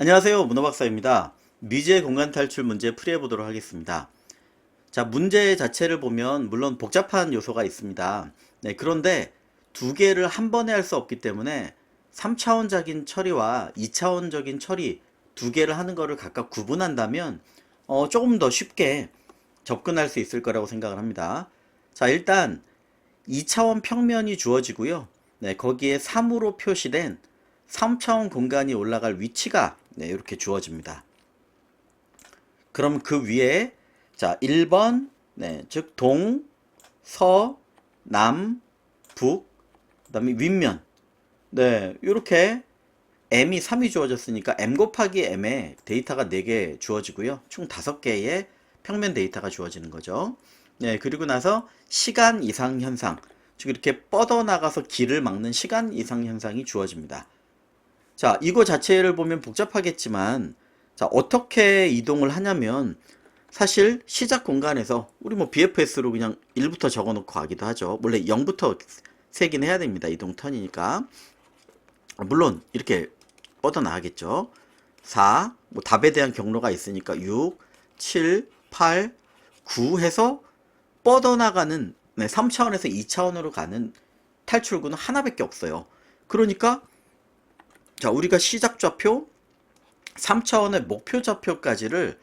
안녕하세요. 문어박사입니다. 미지의 공간 탈출 문제 풀이해 보도록 하겠습니다. 자, 문제 자체를 보면 물론 복잡한 요소가 있습니다. 네, 그런데 두 개를 한 번에 할 수 없기 때문에 3차원적인 처리와 2차원적인 처리 두 개를 하는 거를 각각 구분한다면 조금 더 쉽게 접근할 수 있을 거라고 생각을 합니다. 자, 일단 2차원 평면이 주어지고요. 네, 거기에 3으로 표시된 3차원 공간이 올라갈 위치가 네, 이렇게 주어집니다. 그럼 그 위에 자 1번 네, 즉 동, 서, 남, 북, 그 다음에 윗면 네, 이렇게 m이 3이 주어졌으니까 m 곱하기 m에 데이터가 4개 주어지고요. 총 5개의 평면 데이터가 주어지는 거죠. 네, 그리고 나서 시간 이상 현상, 즉 이렇게 뻗어나가서 길을 막는 시간 이상 현상이 주어집니다. 자, 이거 자체를 보면 복잡하겠지만, 자, 어떻게 이동을 하냐면, 사실 시작 공간에서, 우리 뭐 BFS로 그냥 1부터 적어 놓고 가기도 하죠. 원래 0부터 세긴 해야 됩니다. 이동 턴이니까. 물론, 이렇게 뻗어 나가겠죠. 4, 뭐 답에 대한 경로가 있으니까 6, 7, 8, 9 해서 뻗어나가는, 네, 3차원에서 2차원으로 가는 탈출구는 하나밖에 없어요. 그러니까, 자, 우리가 시작 좌표, 3차원의 목표 좌표까지를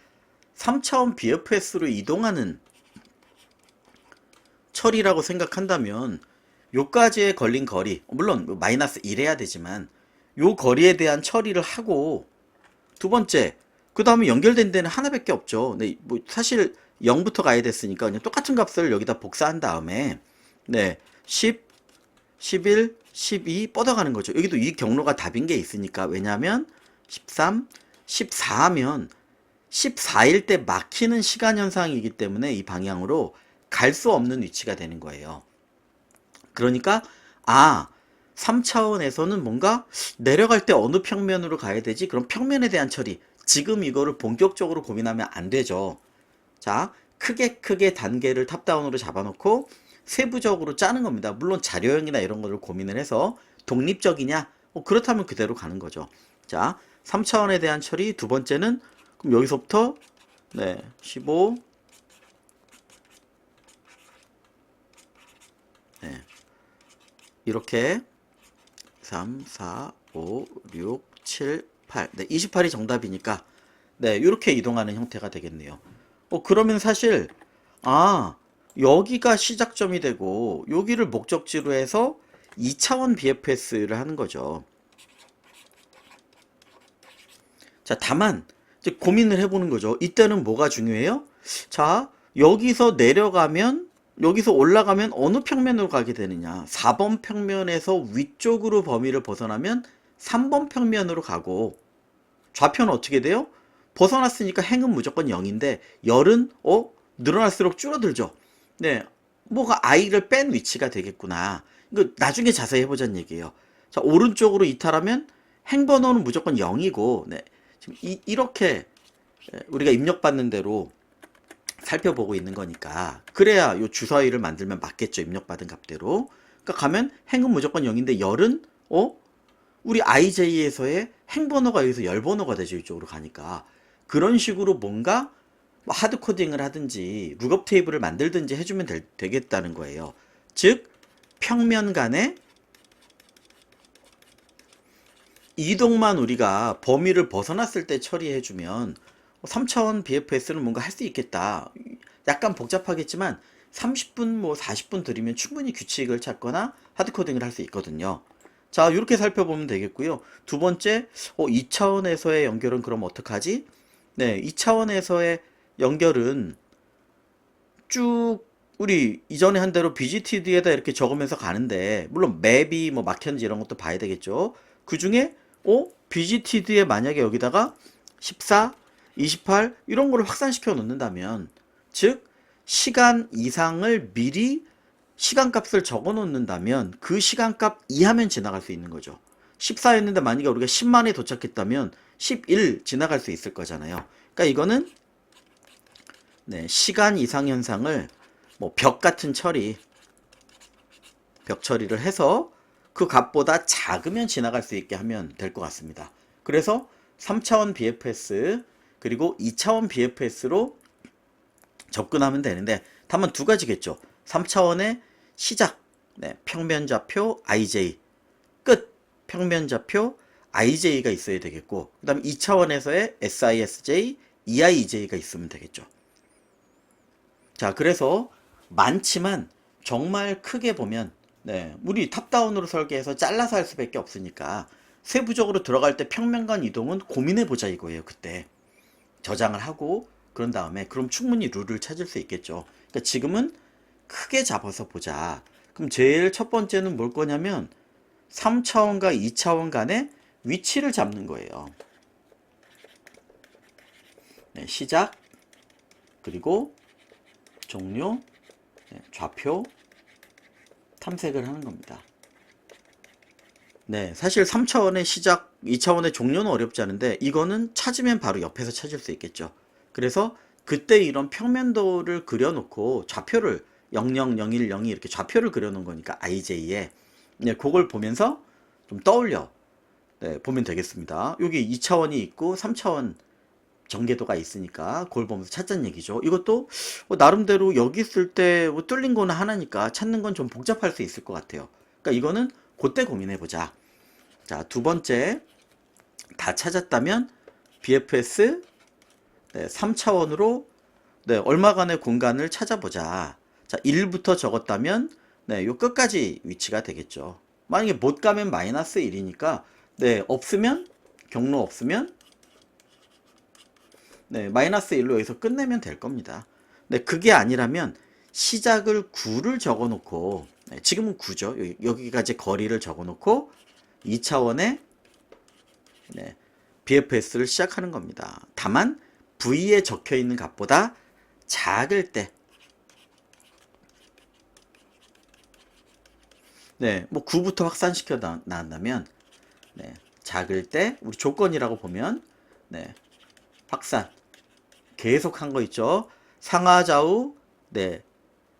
3차원 BFS로 이동하는 처리라고 생각한다면 요까지에 걸린 거리, 물론 마이너스 1 해야 되지만 요 거리에 대한 처리를 하고 두 번째, 그 다음에 연결된 데는 하나밖에 없죠. 네, 뭐 사실 0부터 가야 됐으니까 그냥 똑같은 값을 여기다 복사한 다음에 네, 10, 11, 12 뻗어가는 거죠. 여기도 이 경로가 답인 게 있으니까. 왜냐하면 13, 14하면 14일 때 막히는 시간 현상이기 때문에 이 방향으로 갈 수 없는 위치가 되는 거예요. 그러니까 3차원에서는 뭔가 내려갈 때 어느 평면으로 가야 되지? 그럼 평면에 대한 처리. 지금 이거를 본격적으로 고민하면 안 되죠. 자, 크게 단계를 탑다운으로 잡아놓고 세부적으로 짜는 겁니다. 물론 자료형이나 이런 거를 고민을 해서 독립적이냐? 그렇다면 그대로 가는 거죠. 자, 3차원에 대한 처리. 두 번째는 그럼 여기서부터 네, 15 네, 이렇게 3, 4, 5, 6, 7, 8 네, 28이 정답이니까 네, 이렇게 이동하는 형태가 되겠네요. 그러면 사실 여기가 시작점이 되고 여기를 목적지로 해서 2차원 BFS를 하는 거죠. 자, 다만 이제 고민을 해보는 거죠. 이때는 뭐가 중요해요? 자, 여기서 내려가면 여기서 올라가면 어느 평면으로 가게 되느냐. 4번 평면에서 위쪽으로 범위를 벗어나면 3번 평면으로 가고 좌표는 어떻게 돼요? 벗어났으니까 행은 무조건 0인데 열은 늘어날수록 줄어들죠. 네, 뭐가 i를 뺀 위치가 되겠구나. 이거 나중에 자세히 해보자는 얘기예요. 자, 오른쪽으로 이탈하면 행 번호는 무조건 0이고 네, 지금 이렇게 우리가 입력받는 대로 살펴보고 있는 거니까 그래야 요 주사위를 만들면 맞겠죠. 입력받은 값대로. 그러니까 가면 행은 무조건 0인데 열은 우리 IJ에서의 행번호가 여기서 열번호가 되죠. 이쪽으로 가니까. 그런 식으로 뭔가 뭐 하드 코딩을 하든지 룩업 테이블을 만들든지 해주면 되겠다는 거예요. 즉 평면 간의 이동만 우리가 범위를 벗어났을 때 처리해주면 3차원 BFS는 뭔가 할 수 있겠다. 약간 복잡하겠지만 30분 뭐 40분 들이면 충분히 규칙을 찾거나 하드코딩을 할 수 있거든요. 자, 이렇게 살펴보면 되겠고요. 두 번째, 2차원에서의 연결은 그럼 어떡하지? 네, 2차원에서의 연결은 쭉 우리 이전에 한 대로 BGTD에다 이렇게 적으면서 가는데 물론 맵이 뭐 막혔는지 이런 것도 봐야 되겠죠. 그 중에 BGTD에 만약에 여기다가 14, 28 이런 거를 확산시켜 놓는다면 즉 시간 이상을 미리 시간값을 적어 놓는다면 그 시간값 이하면 지나갈 수 있는 거죠. 14였는데 만약에 우리가 10만에 도착했다면 11 지나갈 수 있을 거잖아요. 그러니까 이거는 네, 시간 이상 현상을 뭐 벽 같은 처리, 벽 처리를 해서 그 값보다 작으면 지나갈 수 있게 하면 될 것 같습니다. 그래서 3차원 BFS 그리고 2차원 BFS로 접근하면 되는데 다만 두 가지겠죠. 3차원의 시작, 네, 평면좌표 IJ, 끝, 평면좌표 IJ가 있어야 되겠고 그 다음 2차원에서의 SISJ, EIEJ가 있으면 되겠죠. 자, 그래서 많지만 정말 크게 보면 네, 우리 탑다운으로 설계해서 잘라서 할 수밖에 없으니까 세부적으로 들어갈 때 평면간 이동은 고민해보자 이거예요. 그때 저장을 하고 그런 다음에 그럼 충분히 룰을 찾을 수 있겠죠. 그러니까 지금은 크게 잡아서 보자. 그럼 제일 첫 번째는 뭘 거냐면 3차원과 2차원 간의 위치를 잡는 거예요. 네, 시작 그리고 종료, 네, 좌표 탐색을 하는 겁니다. 네, 사실 3차원의 시작, 2차원의 종료는 어렵지 않은데 이거는 찾으면 바로 옆에서 찾을 수 있겠죠. 그래서 그때 이런 평면도를 그려놓고 좌표를 00, 01, 02 이렇게 좌표를 그려놓은 거니까 IJ에 네, 그걸 보면서 좀 떠올려 네, 보면 되겠습니다. 여기 2차원이 있고 3차원 전개도가 있으니까 그걸 보면서 찾자는 얘기죠. 이것도 나름대로 여기 있을 때 뚫린 거는 하나니까 찾는 건 좀 복잡할 수 있을 것 같아요. 그러니까 이거는 그때 고민해보자. 자, 두 번째 다 찾았다면 BFS 네, 3차원으로 네, 얼마간의 공간을 찾아보자. 자, 1부터 적었다면 네, 요 끝까지 위치가 되겠죠. 만약에 못 가면 마이너스 1이니까 네, 없으면 경로 없으면 네, 마이너스 1로 여기서 끝내면 될 겁니다. 네, 그게 아니라면 시작을 9를 적어 놓고 네, 지금은 9죠. 여기까지 거리를 적어 놓고 2차원의 네, BFS를 시작하는 겁니다. 다만 V에 적혀 있는 값보다 작을 때 네, 뭐 9부터 확산시켜 나간다면 네, 작을 때 우리 조건이라고 보면 네, 확산 계속 한 거 있죠. 상하 좌우 네,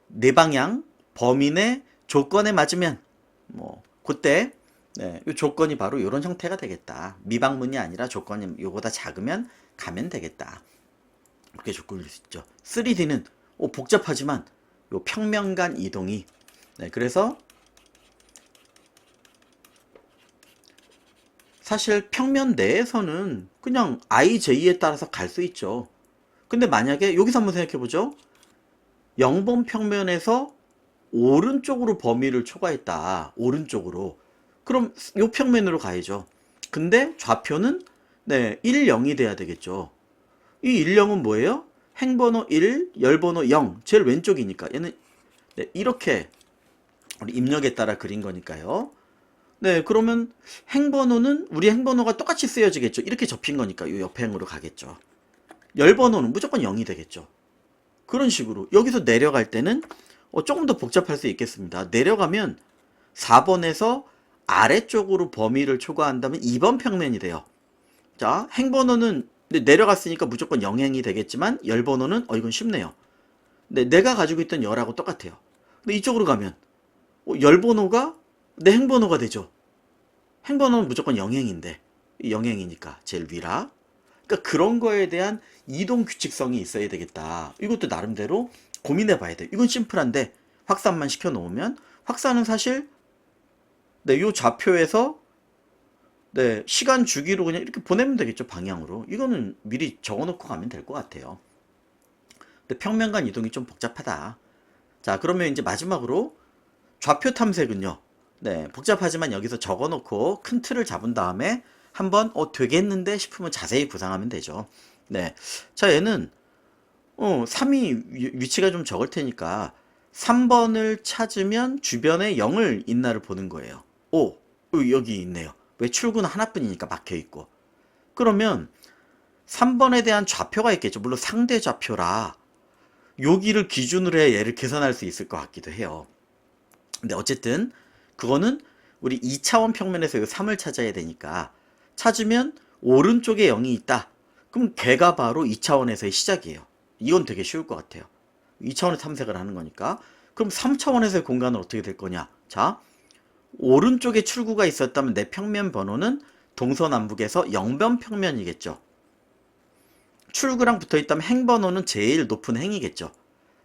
네 방향 범위 내 조건에 맞으면 뭐 그때 네, 이 조건이 바로 이런 형태가 되겠다. 미방문이 아니라 조건이 요보다 작으면 가면 되겠다. 이렇게 조건일 수 있죠. 3D는 복잡하지만 요 평면간 이동이 네, 그래서 사실 평면 내에서는 그냥 IJ에 따라서 갈 수 있죠. 근데 만약에 여기서 한번 생각해 보죠. 0번 평면에서 오른쪽으로 범위를 초과했다. 오른쪽으로. 그럼 요 평면으로 가야죠. 근데 좌표는 네, 1, 0이 돼야 되겠죠. 이 1, 0은 뭐예요? 행번호 1, 열번호 0. 제일 왼쪽이니까. 얘는 네, 이렇게 우리 입력에 따라 그린 거니까요. 네, 그러면 행번호는 우리 행번호가 똑같이 쓰여지겠죠. 이렇게 접힌 거니까 요 옆에 행으로 가겠죠. 열번호는 무조건 0이 되겠죠. 그런 식으로 여기서 내려갈 때는 조금 더 복잡할 수 있겠습니다. 내려가면 4번에서 아래쪽으로 범위를 초과한다면 2번 평면이 돼요. 자, 행번호는 내려갔으니까 무조건 0행이 되겠지만 열번호는 이건 쉽네요. 내가 가지고 있던 열하고 똑같아요. 근데 이쪽으로 가면 열번호가 내 행번호가 되죠. 행번호는 무조건 0행인데 0행이니까 제일 위라. 그러니까 그런 거에 대한 이동 규칙성이 있어야 되겠다. 이것도 나름대로 고민해 봐야 돼. 이건 심플한데 확산만 시켜 놓으면 확산은 사실 네, 요 좌표에서 네, 시간 주기로 그냥 이렇게 보내면 되겠죠. 방향으로. 이거는 미리 적어 놓고 가면 될 것 같아요. 근데 평면간 이동이 좀 복잡하다. 자, 그러면 이제 마지막으로 좌표 탐색은요. 네, 복잡하지만 여기서 적어 놓고 큰 틀을 잡은 다음에 한번 되겠는데 싶으면 자세히 구상하면 되죠. 네. 자, 얘는 3이 위치가 좀 적을 테니까 3번을 찾으면 주변에 0을 있나를 보는 거예요. 여기 있네요. 왜 출구는 하나뿐이니까 막혀 있고. 그러면 3번에 대한 좌표가 있겠죠. 물론 상대 좌표라 여기를 기준으로 해 얘를 계산할 수 있을 것 같기도 해요. 근데 어쨌든 그거는 우리 2차원 평면에서 이 3을 찾아야 되니까 찾으면 오른쪽에 0이 있다. 그럼 걔가 바로 2차원에서의 시작이에요. 이건 되게 쉬울 것 같아요. 2차원에서 탐색을 하는 거니까. 그럼 3차원에서의 공간은 어떻게 될 거냐? 자, 오른쪽에 출구가 있었다면 내 평면 번호는 동서남북에서 영변평면이겠죠. 출구랑 붙어있다면 행번호는 제일 높은 행이겠죠.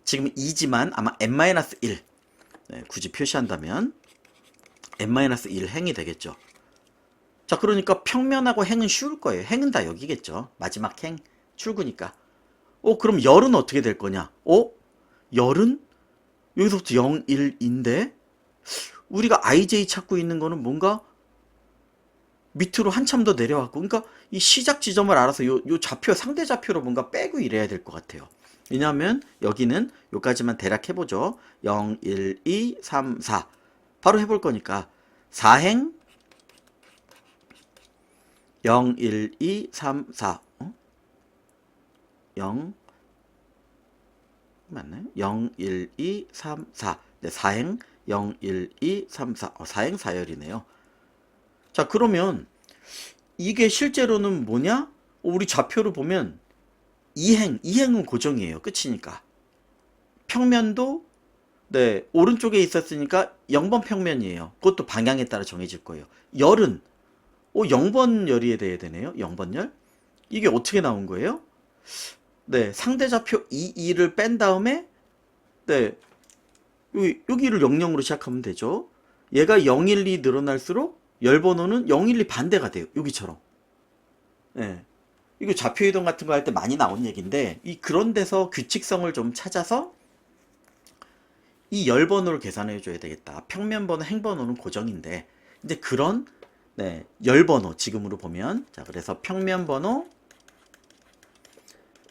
지금 2지만 아마 n-1 네, 굳이 표시한다면 n-1 행이 되겠죠. 자, 그러니까 평면하고 행은 쉬울 거예요. 행은 다 여기겠죠. 마지막 행 출구니까. 그럼 열은 어떻게 될 거냐? 열은 여기서부터 0, 1인데 우리가 IJ 찾고 있는 거는 뭔가 밑으로 한참 더 내려왔고, 그러니까 이 시작 지점을 알아서 요 좌표, 상대 좌표로 뭔가 빼고 이래야 될 것 같아요. 왜냐하면 여기는 요까지만 대략 해보죠. 0, 1, 2, 3, 4 바로 해볼 거니까 4행 0, 1, 2, 3, 4 0 맞나요? 0, 1, 2, 3, 4 네, 4행 0, 1, 2, 3, 4 4행 4열이네요. 자, 그러면 이게 실제로는 뭐냐? 우리 좌표를 보면 2행은 고정이에요. 끝이니까. 평면도 네, 오른쪽에 있었으니까 0번 평면이에요. 그것도 방향에 따라 정해질 거예요. 열은 0번 열이 돼야 되네요. 0번 열. 이게 어떻게 나온 거예요? 네, 상대 좌표 2를 뺀 다음에 네, 여기를 00으로 시작하면 되죠. 얘가 012 늘어날수록 열 번호는 012 반대가 돼요. 여기처럼. 네. 이거 좌표 이동 같은 거 할 때 많이 나온 얘기인데 그런 데서 규칙성을 좀 찾아서 이 열 번호를 계산해 줘야 되겠다. 평면 번호, 행 번호는 고정인데 이제 그런 네, 열 번호 지금으로 보면 자, 그래서 평면 번호,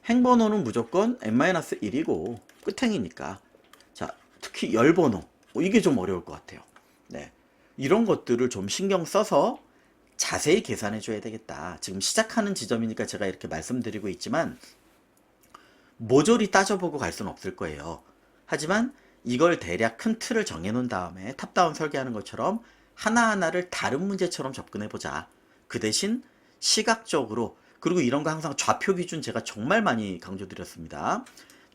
행 번호는 무조건 n-1이고 끝행이니까 자, 특히 열 번호 이게 좀 어려울 것 같아요. 네. 이런 것들을 좀 신경 써서 자세히 계산해 줘야 되겠다. 지금 시작하는 지점이니까 제가 이렇게 말씀드리고 있지만 모조리 따져보고 갈 수는 없을 거예요. 하지만 이걸 대략 큰 틀을 정해 놓은 다음에 탑다운 설계하는 것처럼 하나하나를 다른 문제처럼 접근해 보자. 그 대신 시각적으로, 그리고 이런 거 항상 좌표 기준 제가 정말 많이 강조드렸습니다.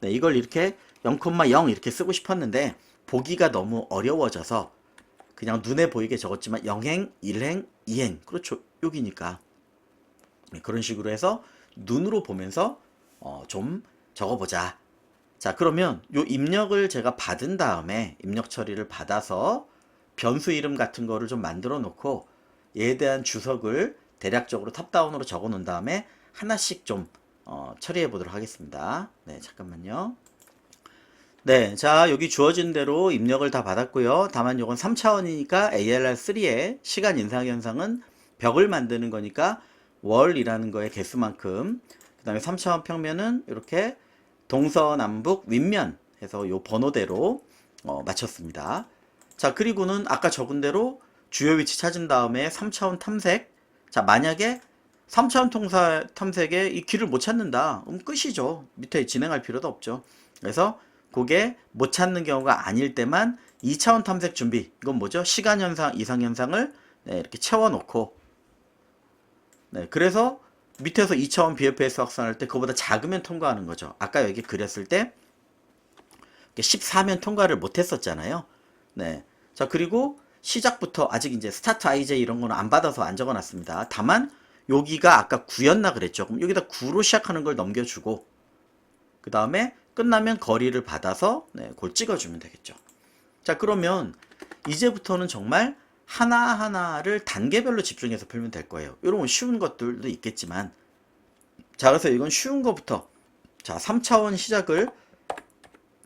네, 이걸 이렇게 0,0 이렇게 쓰고 싶었는데 보기가 너무 어려워져서 그냥 눈에 보이게 적었지만 0행, 1행, 2행 그렇죠. 여기니까 네, 그런 식으로 해서 눈으로 보면서 좀 적어보자. 자, 그러면 요 입력을 제가 받은 다음에 입력 처리를 받아서 변수 이름 같은 거를 좀 만들어 놓고 얘에 대한 주석을 대략적으로 탑다운으로 적어 놓은 다음에 하나씩 좀 처리해 보도록 하겠습니다. 네, 잠깐만요. 네, 자, 여기 주어진 대로 입력을 다 받았고요. 다만 이건 3차원이니까 ALR3의 시간 인상 현상은 벽을 만드는 거니까 월이라는 거의 개수만큼, 그 다음에 3차원 평면은 이렇게 동서남북 윗면 해서 요 번호대로 맞췄습니다. 자, 그리고는 아까 적은 대로 주요 위치 찾은 다음에 3차원 탐색. 자, 만약에 3차원 탐색에 이 길을 못 찾는다. 그럼 끝이죠. 밑에 진행할 필요도 없죠. 그래서 그게 못 찾는 경우가 아닐 때만 2차원 탐색 준비. 이건 뭐죠? 시간 현상, 이상 현상을 네, 이렇게 채워놓고 네, 그래서 밑에서 2차원 BFS 확산할 때 그거보다 작으면 통과하는 거죠. 아까 여기 그렸을 때 14면 통과를 못 했었잖아요. 네. 자, 그리고 시작부터 아직 이제 스타트 IJ 이런 거는 안 받아서 안 적어 놨습니다. 다만 여기가 아까 9였나 그랬죠. 그럼 여기다 9로 시작하는 걸 넘겨주고 그 다음에 끝나면 거리를 받아서 네, 그걸 찍어주면 되겠죠. 자, 그러면 이제부터는 정말 하나하나를 단계별로 집중해서 풀면 될 거예요. 이런 쉬운 것들도 있겠지만 자, 그래서 이건 쉬운 거부터 자, 3차원 시작을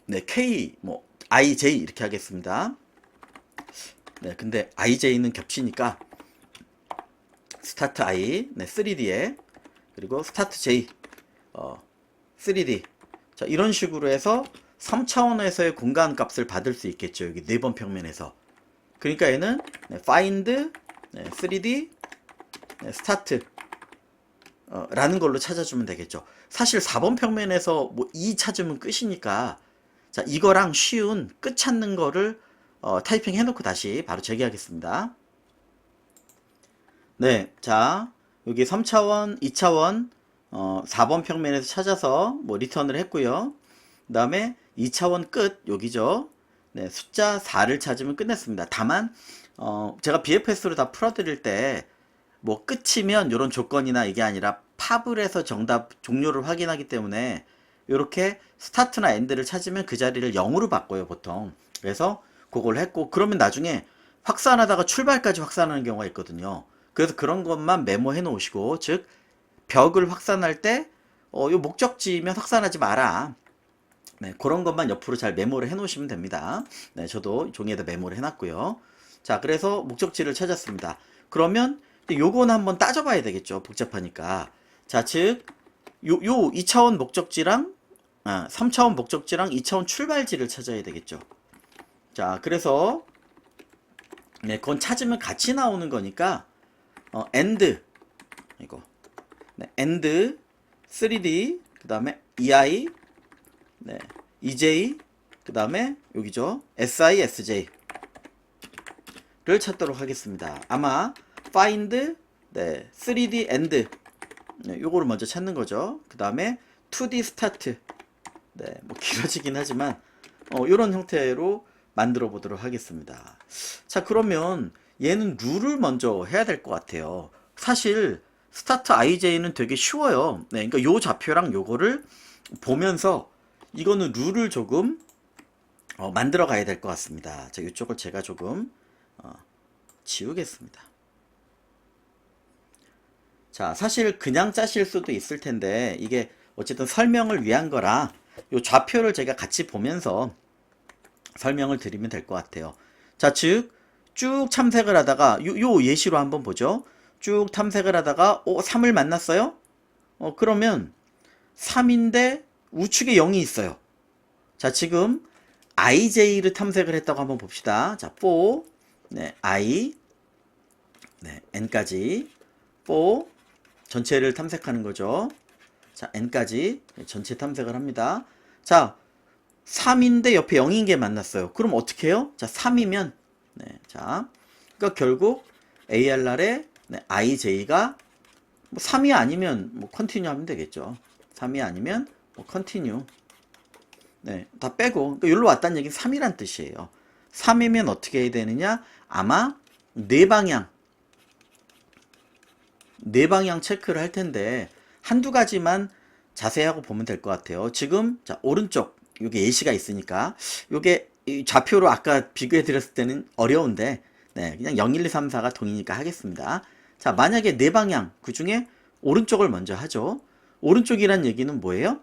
네, K 뭐 IJ 이렇게 하겠습니다. 네, 근데 IJ는 겹치니까 스타트 I 네, 3D에 그리고 스타트 J 3D 자, 이런 식으로 해서 3차원에서의 공간 값을 받을 수 있겠죠. 여기 4번 평면에서. 그러니까 얘는 네, find 네, 3D 네, start 라는 걸로 찾아주면 되겠죠. 사실 4번 평면에서 뭐 2 찾으면 끝이니까 자, 이거랑 쉬운 끝 찾는 거를 타이핑 해놓고 다시 바로 재기하겠습니다. 네, 자, 여기 3차원, 2차원 4번 평면에서 찾아서 뭐 리턴을 했고요. 그 다음에 2차원 끝 여기죠. 네, 숫자 4를 찾으면 끝냈습니다. 다만 제가 BFS로 다 풀어드릴 때 뭐 끝이면 이런 조건이나 이게 아니라 팝을 해서 정답 종료를 확인하기 때문에 이렇게 스타트나 엔드를 찾으면 그 자리를 0으로 바꿔요 보통. 그래서 그걸 했고, 그러면 나중에 확산하다가 출발까지 확산하는 경우가 있거든요. 그래서 그런 것만 메모해 놓으시고, 즉 벽을 확산할 때 요 목적지면 확산하지 마라. 네, 그런 것만 옆으로 잘 메모를 해 놓으시면 됩니다. 네, 저도 종이에다 메모를 해 놨고요. 자, 그래서 목적지를 찾았습니다. 그러면 요거는 한번 따져봐야 되겠죠. 복잡하니까. 자, 즉 요 2차원 목적지랑 3차원 목적지랑 2차원 출발지를 찾아야 되겠죠. 자, 그래서 네, 그건 찾으면 같이 나오는 거니까 and 이거 네, and 3D 그 다음에 EI 네, EJ 그 다음에 여기죠. SI, SJ를 찾도록 하겠습니다. 아마 find 네, 3D and 네, 요거를 먼저 찾는 거죠. 그 다음에 2D start 네, 뭐 길어지긴 하지만 요런 형태로 만들어 보도록 하겠습니다. 자, 그러면 얘는 룰을 먼저 해야 될 것 같아요. 사실 스타트 IJ는 되게 쉬워요. 네, 그러니까 요 좌표랑 요거를 보면서 이거는 룰을 조금 만들어 가야 될 것 같습니다. 자, 이쪽을 제가 조금 지우겠습니다. 자, 사실 그냥 짜실 수도 있을 텐데 이게 어쨌든 설명을 위한 거라 요 좌표를 제가 같이 보면서 설명을 드리면 될 것 같아요. 자, 즉 쭉 탐색을 하다가 요 예시로 한번 보죠. 쭉 탐색을 하다가 3을 만났어요? 그러면 3인데 우측에 0이 있어요. 자, 지금 IJ를 탐색을 했다고 한번 봅시다. 자, 4 네, I 네, N까지 4 전체를 탐색하는 거죠. 자, N까지 전체 탐색을 합니다. 자, 3인데 옆에 0인 게 만났어요. 그럼 어떻게 해요? 자, 3이면 네, 자, 그러니까 결국 ARR에 네, IJ가 뭐 3이 아니면 뭐 컨티뉴 하면 되겠죠. 3이 아니면 뭐 컨티뉴 네, 다 빼고 그러니까 여기로 왔다는 얘기는 3이란 뜻이에요. 3이면 어떻게 해야 되느냐? 아마 네 방향 체크를 할 텐데 한두 가지만 자세하고 보면 될 것 같아요. 지금 자, 오른쪽 요게 예시가 있으니까 요게 좌표로 아까 비교해 드렸을 때는 어려운데 네, 그냥 0, 1, 2, 3, 4가 동이니까 하겠습니다. 자, 만약에 네 방향 그 중에 오른쪽을 먼저 하죠. 오른쪽이란 얘기는 뭐예요?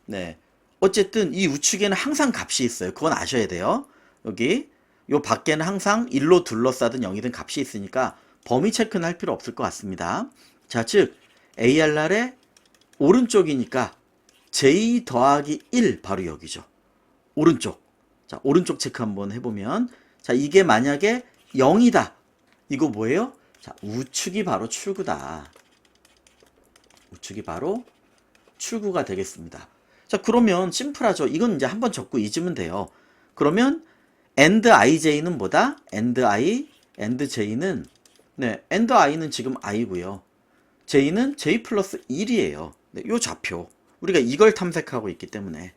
네, 어쨌든 이 우측에는 항상 값이 있어요. 그건 아셔야 돼요. 여기 요 밖에는 항상 1로 둘러싸든 0이든 값이 있으니까 범위 체크는 할 필요 없을 것 같습니다. 자, 즉 ARR의 오른쪽이니까 J 더하기 1 바로 여기죠. 오른쪽. 자, 오른쪽 체크 한번 해보면 자, 이게 만약에 0이다. 이거 뭐예요? 자, 우측이 바로 출구다. 우측이 바로 출구가 되겠습니다. 자, 그러면 심플하죠. 이건 이제 한번 적고 잊으면 돼요. 그러면 and IJ는 뭐다? and I, and J는 네, and I는 지금 I고요. J는 J 플러스 1이에요. 네, 요 좌표. 우리가 이걸 탐색하고 있기 때문에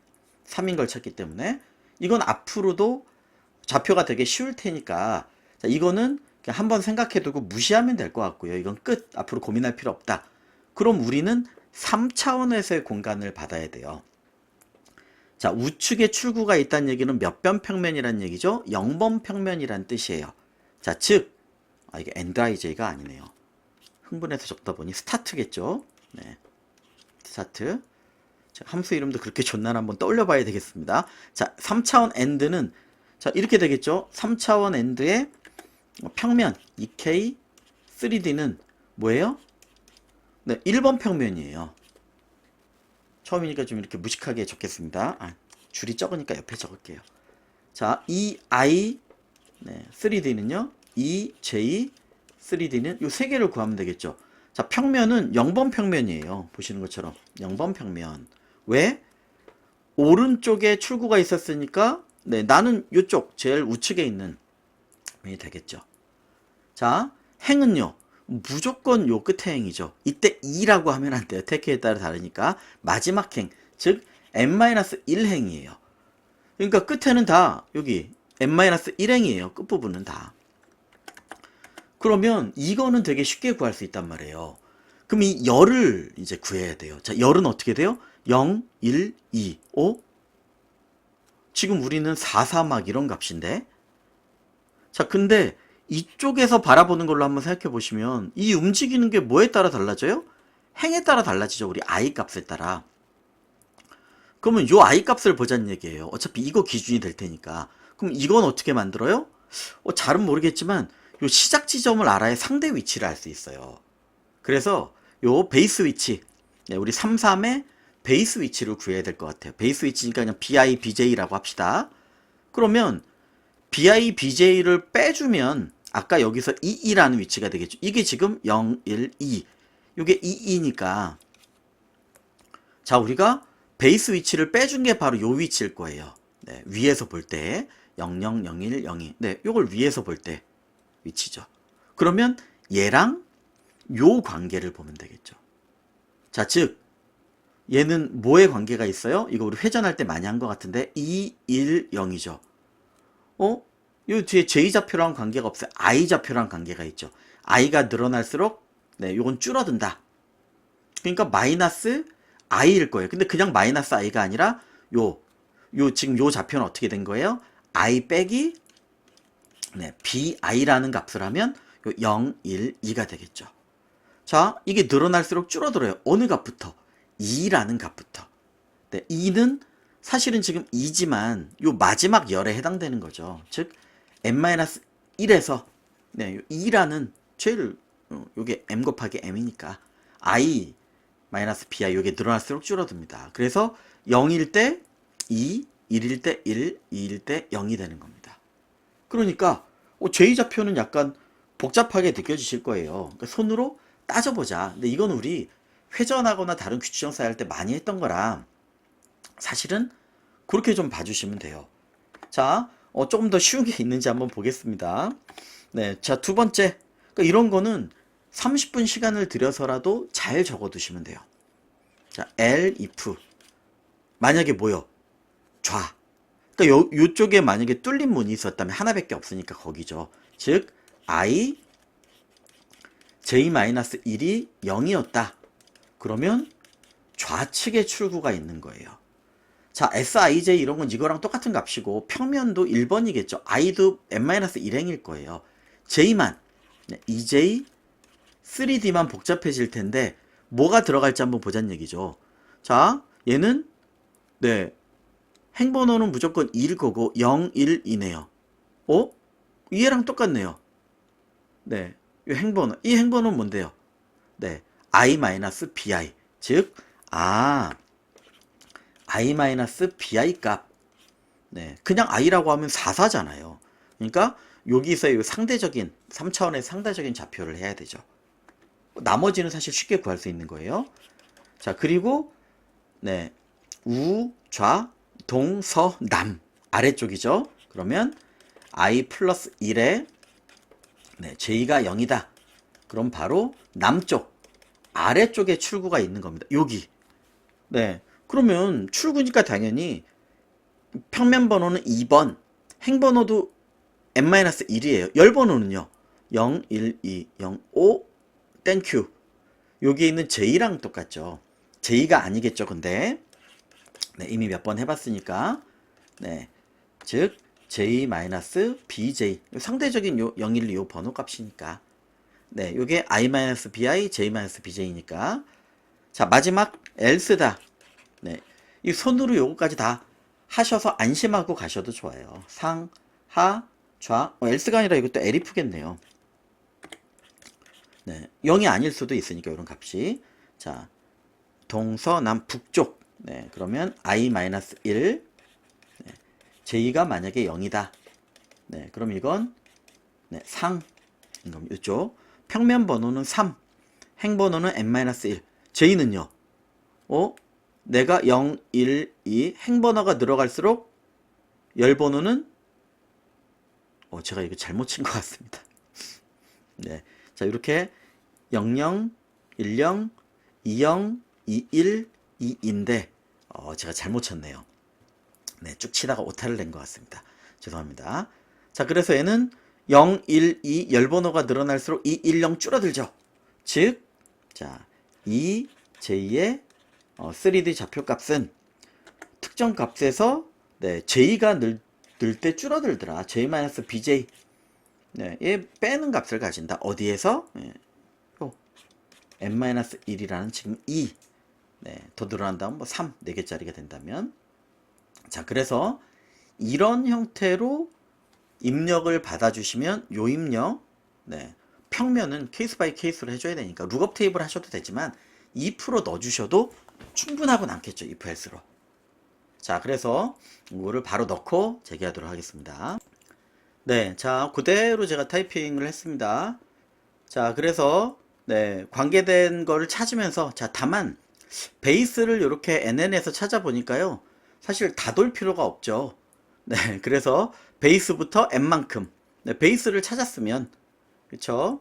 3인 걸 찾기 때문에 이건 앞으로도 좌표가 되게 쉬울 테니까 자, 이거는 그냥 한번 생각해두고 무시하면 될 것 같고요. 이건 끝. 앞으로 고민할 필요 없다. 그럼 우리는 3차원에서의 공간을 받아야 돼요. 자, 우측에 출구가 있다는 얘기는 몇 번 평면이란 얘기죠? 0번 평면이란 뜻이에요. 자, 즉 이게 and IJ가 아니네요. 흥분해서 적다 보니 스타트겠죠? 네, 스타트. 자, 함수 이름도 그렇게 존나 한번 떠올려 봐야 되겠습니다. 자, 3차원 and는 자, 이렇게 되겠죠? 3차원 and의 평면 2K 3D는 뭐예요? 네, 1번 평면이에요. 처음이니까 좀 이렇게 무식하게 적겠습니다. 줄이 적으니까 옆에 적을게요. 자, EI 네, 3D는요. EJ 3D는 이 세 개를 구하면 되겠죠. 자, 평면은 0번 평면이에요. 보시는 것처럼 0번 평면. 왜? 오른쪽에 출구가 있었으니까 네, 나는 이쪽 제일 우측에 있는 면이 되겠죠. 자, 행은요. 무조건 요 끝에 행이죠. 이때 2라고 하면 안 돼요. 테크에 따라 다르니까. 마지막 행, 즉 n-1행이에요. 그러니까 끝에는 다 여기 n-1행이에요. 끝부분은 다. 그러면 이거는 되게 쉽게 구할 수 있단 말이에요. 그럼 이 열을 이제 구해야 돼요. 자, 열은 어떻게 돼요? 0, 1, 2, 5. 지금 우리는 4, 4 막 이런 값인데. 자, 근데 이쪽에서 바라보는 걸로 한번 생각해 보시면 이 움직이는 게 뭐에 따라 달라져요? 행에 따라 달라지죠. 우리 i 값에 따라. 그러면 요 i 값을 보자는 얘기예요. 어차피 이거 기준이 될 테니까. 그럼 이건 어떻게 만들어요? 잘은 모르겠지만 요 시작 지점을 알아야 상대 위치를 알 수 있어요. 그래서 요 베이스 위치, 네, 우리 3, 3의 베이스 위치를 구해야 될 것 같아요. 베이스 위치니까 그냥 BI, BJ라고 합시다. 그러면 BI, BJ를 빼주면 아까 여기서 22라는 위치가 되겠죠. 이게 지금 0, 1, 2. 이게 22니까 자, 우리가 베이스 위치를 빼준 게 바로 요 위치일 거예요. 네, 위에서 볼 때 0, 0, 0, 1, 0, 2. 네, 요걸 위에서 볼 때 위치죠. 그러면 얘랑 요 관계를 보면 되겠죠. 자, 즉 얘는 뭐의 관계가 있어요? 이거 우리 회전할 때 많이 한 것 같은데 2, 1, 0이죠. 요 뒤에 J좌표랑 관계가 없어요. I좌표랑 관계가 있죠. I가 늘어날수록 네, 요건 줄어든다. 그러니까 마이너스 I일 거예요. 근데 그냥 마이너스 I가 아니라 지금 요 좌표는 어떻게 된 거예요? I 빼기 네, BI라는 값을 하면 요 0, 1, 2가 되겠죠. 자, 이게 늘어날수록 줄어들어요. 어느 값부터? 2라는 값부터. 네, 2는 사실은 지금 2지만 요 마지막 열에 해당되는 거죠. 즉 n-1에서 네, 2라는 제일 요게 m 곱하기 m이니까 i bi 요게 늘어날수록 줄어듭니다. 그래서 0일 때 2, 1일 때 1, 2일 때 0이 되는 겁니다. 그러니까 j-좌표는 약간 복잡하게 느껴지실 거예요. 그러니까 손으로 따져보자. 근데 이건 우리 회전하거나 다른 규칙형 쌓일 때 많이 했던 거라 사실은 그렇게 좀 봐주시면 돼요. 자, 조금 더 쉬운 게 있는지 한번 보겠습니다. 네, 자, 두 번째. 그러니까 이런 거는 30분 시간을 들여서라도 잘 적어 두시면 돼요. 자, if. 만약에 뭐요? 좌. 그러니까 요쪽에 만약에 뚫린 문이 있었다면 하나밖에 없으니까 거기죠. 즉, I j-1이 0이었다. 그러면 좌측에 출구가 있는 거예요. 자, sij 이런 건 이거랑 똑같은 값이고 평면도 1번이겠죠. i도 n-1행일 거예요. j만 네, 2j 3d만 복잡해질 텐데 뭐가 들어갈지 한번 보자는 얘기죠. 자, 얘는 네, 행번호는 무조건 2일 거고 0, 1, 2네요. 얘랑 똑같네요. 네, 이 행번호는 뭔데요? 네, i-bi. 즉, i-bi 값. 네, 그냥 i라고 하면 44잖아요. 그러니까 여기서 이 상대적인 3차원의 상대적인 좌표를 해야 되죠. 나머지는 사실 쉽게 구할 수 있는 거예요. 자, 그리고 네, 우, 좌, 동, 서, 남 아래쪽이죠. 그러면 i 플러스 1에 네, j가 0이다. 그럼 바로 남쪽 아래쪽에 출구가 있는 겁니다. 여기. 네. 그러면 출구니까 당연히 평면 번호는 2번, 행번호도 n-1이에요. 열번호는요. 0, 1, 2, 0, 5, 땡큐. 여기에 있는 j랑 똑같죠. j가 아니겠죠, 근데. 네, 이미 몇 번 해봤으니까. 네. 즉, j-bj. 상대적인 0, 1, 2, 5 번호 값이니까. 네, 요게 i-bi, j-bj니까. 자, 마지막 else다. 네. 이 손으로 요거까지 다 하셔서 안심하고 가셔도 좋아요. 상, 하, 좌. else가 아니라 이것도 elif겠네요. 네. 0이 아닐 수도 있으니까 이런 값이. 자, 동서남 북쪽. 네. 그러면 i-1. 네. j가 만약에 0이다. 네. 그럼 이건 네, 상인 겁니다. 이쪽. 평면 번호는 3. 행 번호는 n-1. j는요. 내가 0, 1, 2 행번호가 늘어갈수록 열 번호는 제가 이거 잘못 친 것 같습니다. 네. 자, 이렇게 00, 10, 20, 21, 2인데 제가 잘못 쳤네요. 네, 쭉 치다가 오타를 낸 것 같습니다. 죄송합니다. 자, 그래서 얘는 0, 1, 2 열 번호가 늘어날수록 2, 1, 0 줄어들죠. 즉, 자, 이 J의 3D 좌표값은 특정 값에서 네, J가 늘 때 줄어들더라. J-BJ. 네, 얘 빼는 값을 가진다. 어디에서? 네, n-1이라는 지금 2. 네, 더 늘어난다면 뭐 3, 4개짜리가 된다면. 자, 그래서 이런 형태로 입력을 받아주시면 요 입력, 네, 평면은 케이스 바이 케이스로 해줘야 되니까 룩업 테이블 하셔도 되지만 2% 넣어주셔도 충분하고 않겠죠. if else로. 자, 그래서 이거를 바로 넣고 재개하도록 하겠습니다. 네, 자, 그대로 제가 타이핑을 했습니다. 자, 그래서 네, 관계된 거를 찾으면서, 자, 다만 베이스를 이렇게 NN에서 찾아보니까요, 사실 다 돌 필요가 없죠. 네, 그래서 베이스부터 n만큼, 네, 베이스를 찾았으면, 그쵸?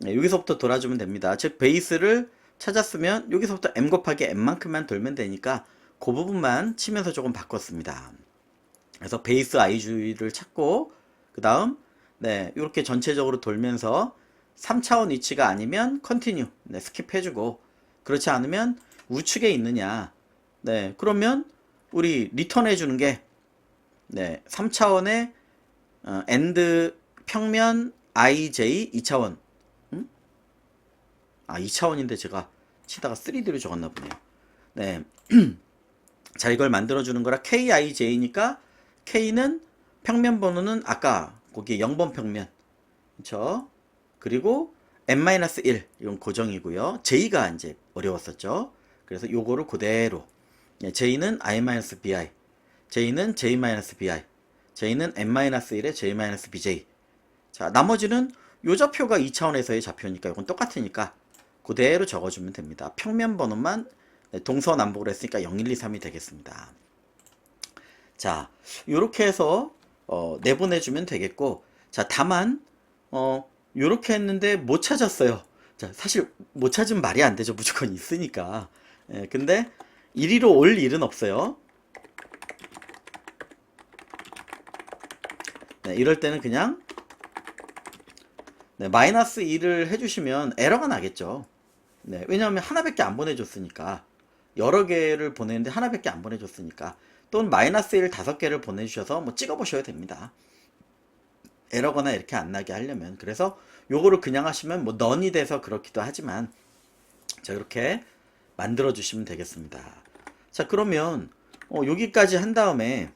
네, 여기서부터 돌아주면 됩니다. 즉 베이스를 찾았으면 여기서부터 m 곱하기 n만큼만 돌면 되니까 그 부분만 치면서 조금 바꿨습니다. 그래서 베이스 i주를 찾고, 그 다음 네, 이렇게 전체적으로 돌면서 3차원 위치가 아니면 컨티뉴, 네, 스킵해주고, 그렇지 않으면 우측에 있느냐, 네, 그러면 우리 리턴 해주는 게 네, 3차원의 엔드 평면 ij 2차원. 음? 아, 2차원인데 제가 치다가 3D로 적었나 보네요. 네. 자, 이걸 만들어주는 거라 kij니까 k는 평면 번호는 아까 거기 0번 평면, 그쵸? 그리고 n-1 이건 고정이고요. j가 이제 어려웠었죠. 그래서 요거를 그대로, j는 i-bi, j는 j-bi, j는 n-1에 j-bj. 자, 나머지는 요 좌표가 2차원에서의 좌표니까 이건 똑같으니까 그대로 적어주면 됩니다. 평면 번호만 동서남북으로 했으니까 0, 1, 2, 3이 되겠습니다. 자, 요렇게 해서 내보내주면 되겠고, 자, 다만 요렇게 했는데 못 찾았어요. 자, 사실 못 찾으면 말이 안 되죠. 무조건 있으니까. 예, 근데 이리로 올 일은 없어요. 네, 이럴 때는 그냥 네, 마이너스 2를 해주시면 에러가 나겠죠. 네, 왜냐하면 하나밖에 안 보내줬으니까. 여러 개를 보내는데 하나밖에 안 보내줬으니까. 또는 마이너스 1 5개를 보내주셔서 뭐 찍어보셔야 됩니다. 에러거나 이렇게 안 나게 하려면. 그래서 요거를 그냥 하시면 뭐 넌이 돼서 그렇기도 하지만, 자, 이렇게 만들어 주시면 되겠습니다. 자, 그러면 여기까지 한 다음에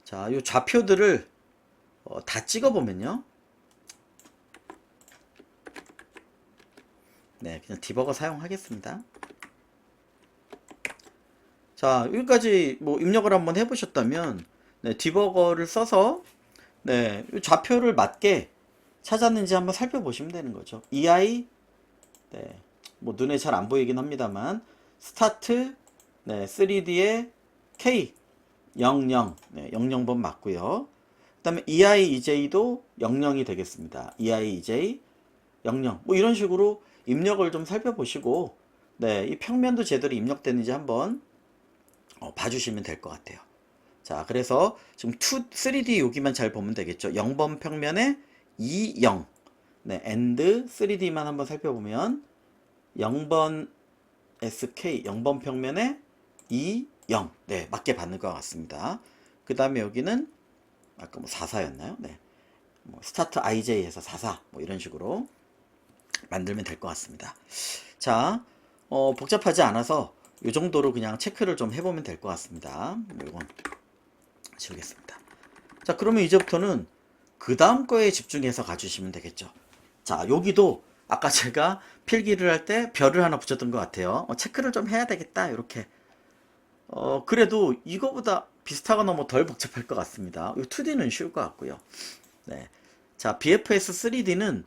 자, 요 좌표들을 다 찍어보면요. 네, 그냥 디버거 사용하겠습니다. 자, 여기까지 뭐 입력을 한번 해보셨다면, 네, 디버거를 써서 네, 요 좌표를 맞게 찾았는지 한번 살펴보시면 되는 거죠. EI, 네, 뭐 눈에 잘 안 보이긴 합니다만, 스타트, 네, 3D의 K, 00, 네, 00번 맞고요. 그 다음에 EI, EJ도 00이 되겠습니다. EI, EJ, 00. 뭐 이런 식으로 입력을 좀 살펴보시고, 네, 이 평면도 제대로 입력되는지 한번 봐주시면 될 것 같아요. 자, 그래서 지금 3D 여기만 잘 보면 되겠죠. 0번 평면에 2, 0. 네, and 3D만 한번 살펴보면 0번 SK, 0번 평면에 2, 0. 네, 맞게 받는 것 같습니다. 그 다음에 여기는 아까 뭐 44였나요? 네. 뭐 스타트 IJ에서 44, 뭐 이런 식으로 만들면 될 것 같습니다. 자, 복잡하지 않아서 이 정도로 그냥 체크를 좀 해보면 될 것 같습니다. 이건 지우겠습니다. 자, 그러면 이제부터는 그 다음 거에 집중해서 가주시면 되겠죠. 자, 여기도 아까 제가 필기를 할 때 별을 하나 붙였던 것 같아요. 체크를 좀 해야 되겠다, 이렇게. 그래도 이거보다 비슷하거나 뭐 덜 복잡할 것 같습니다. 이 2D는 쉬울 것 같고요. 네. 자, BFS 3D는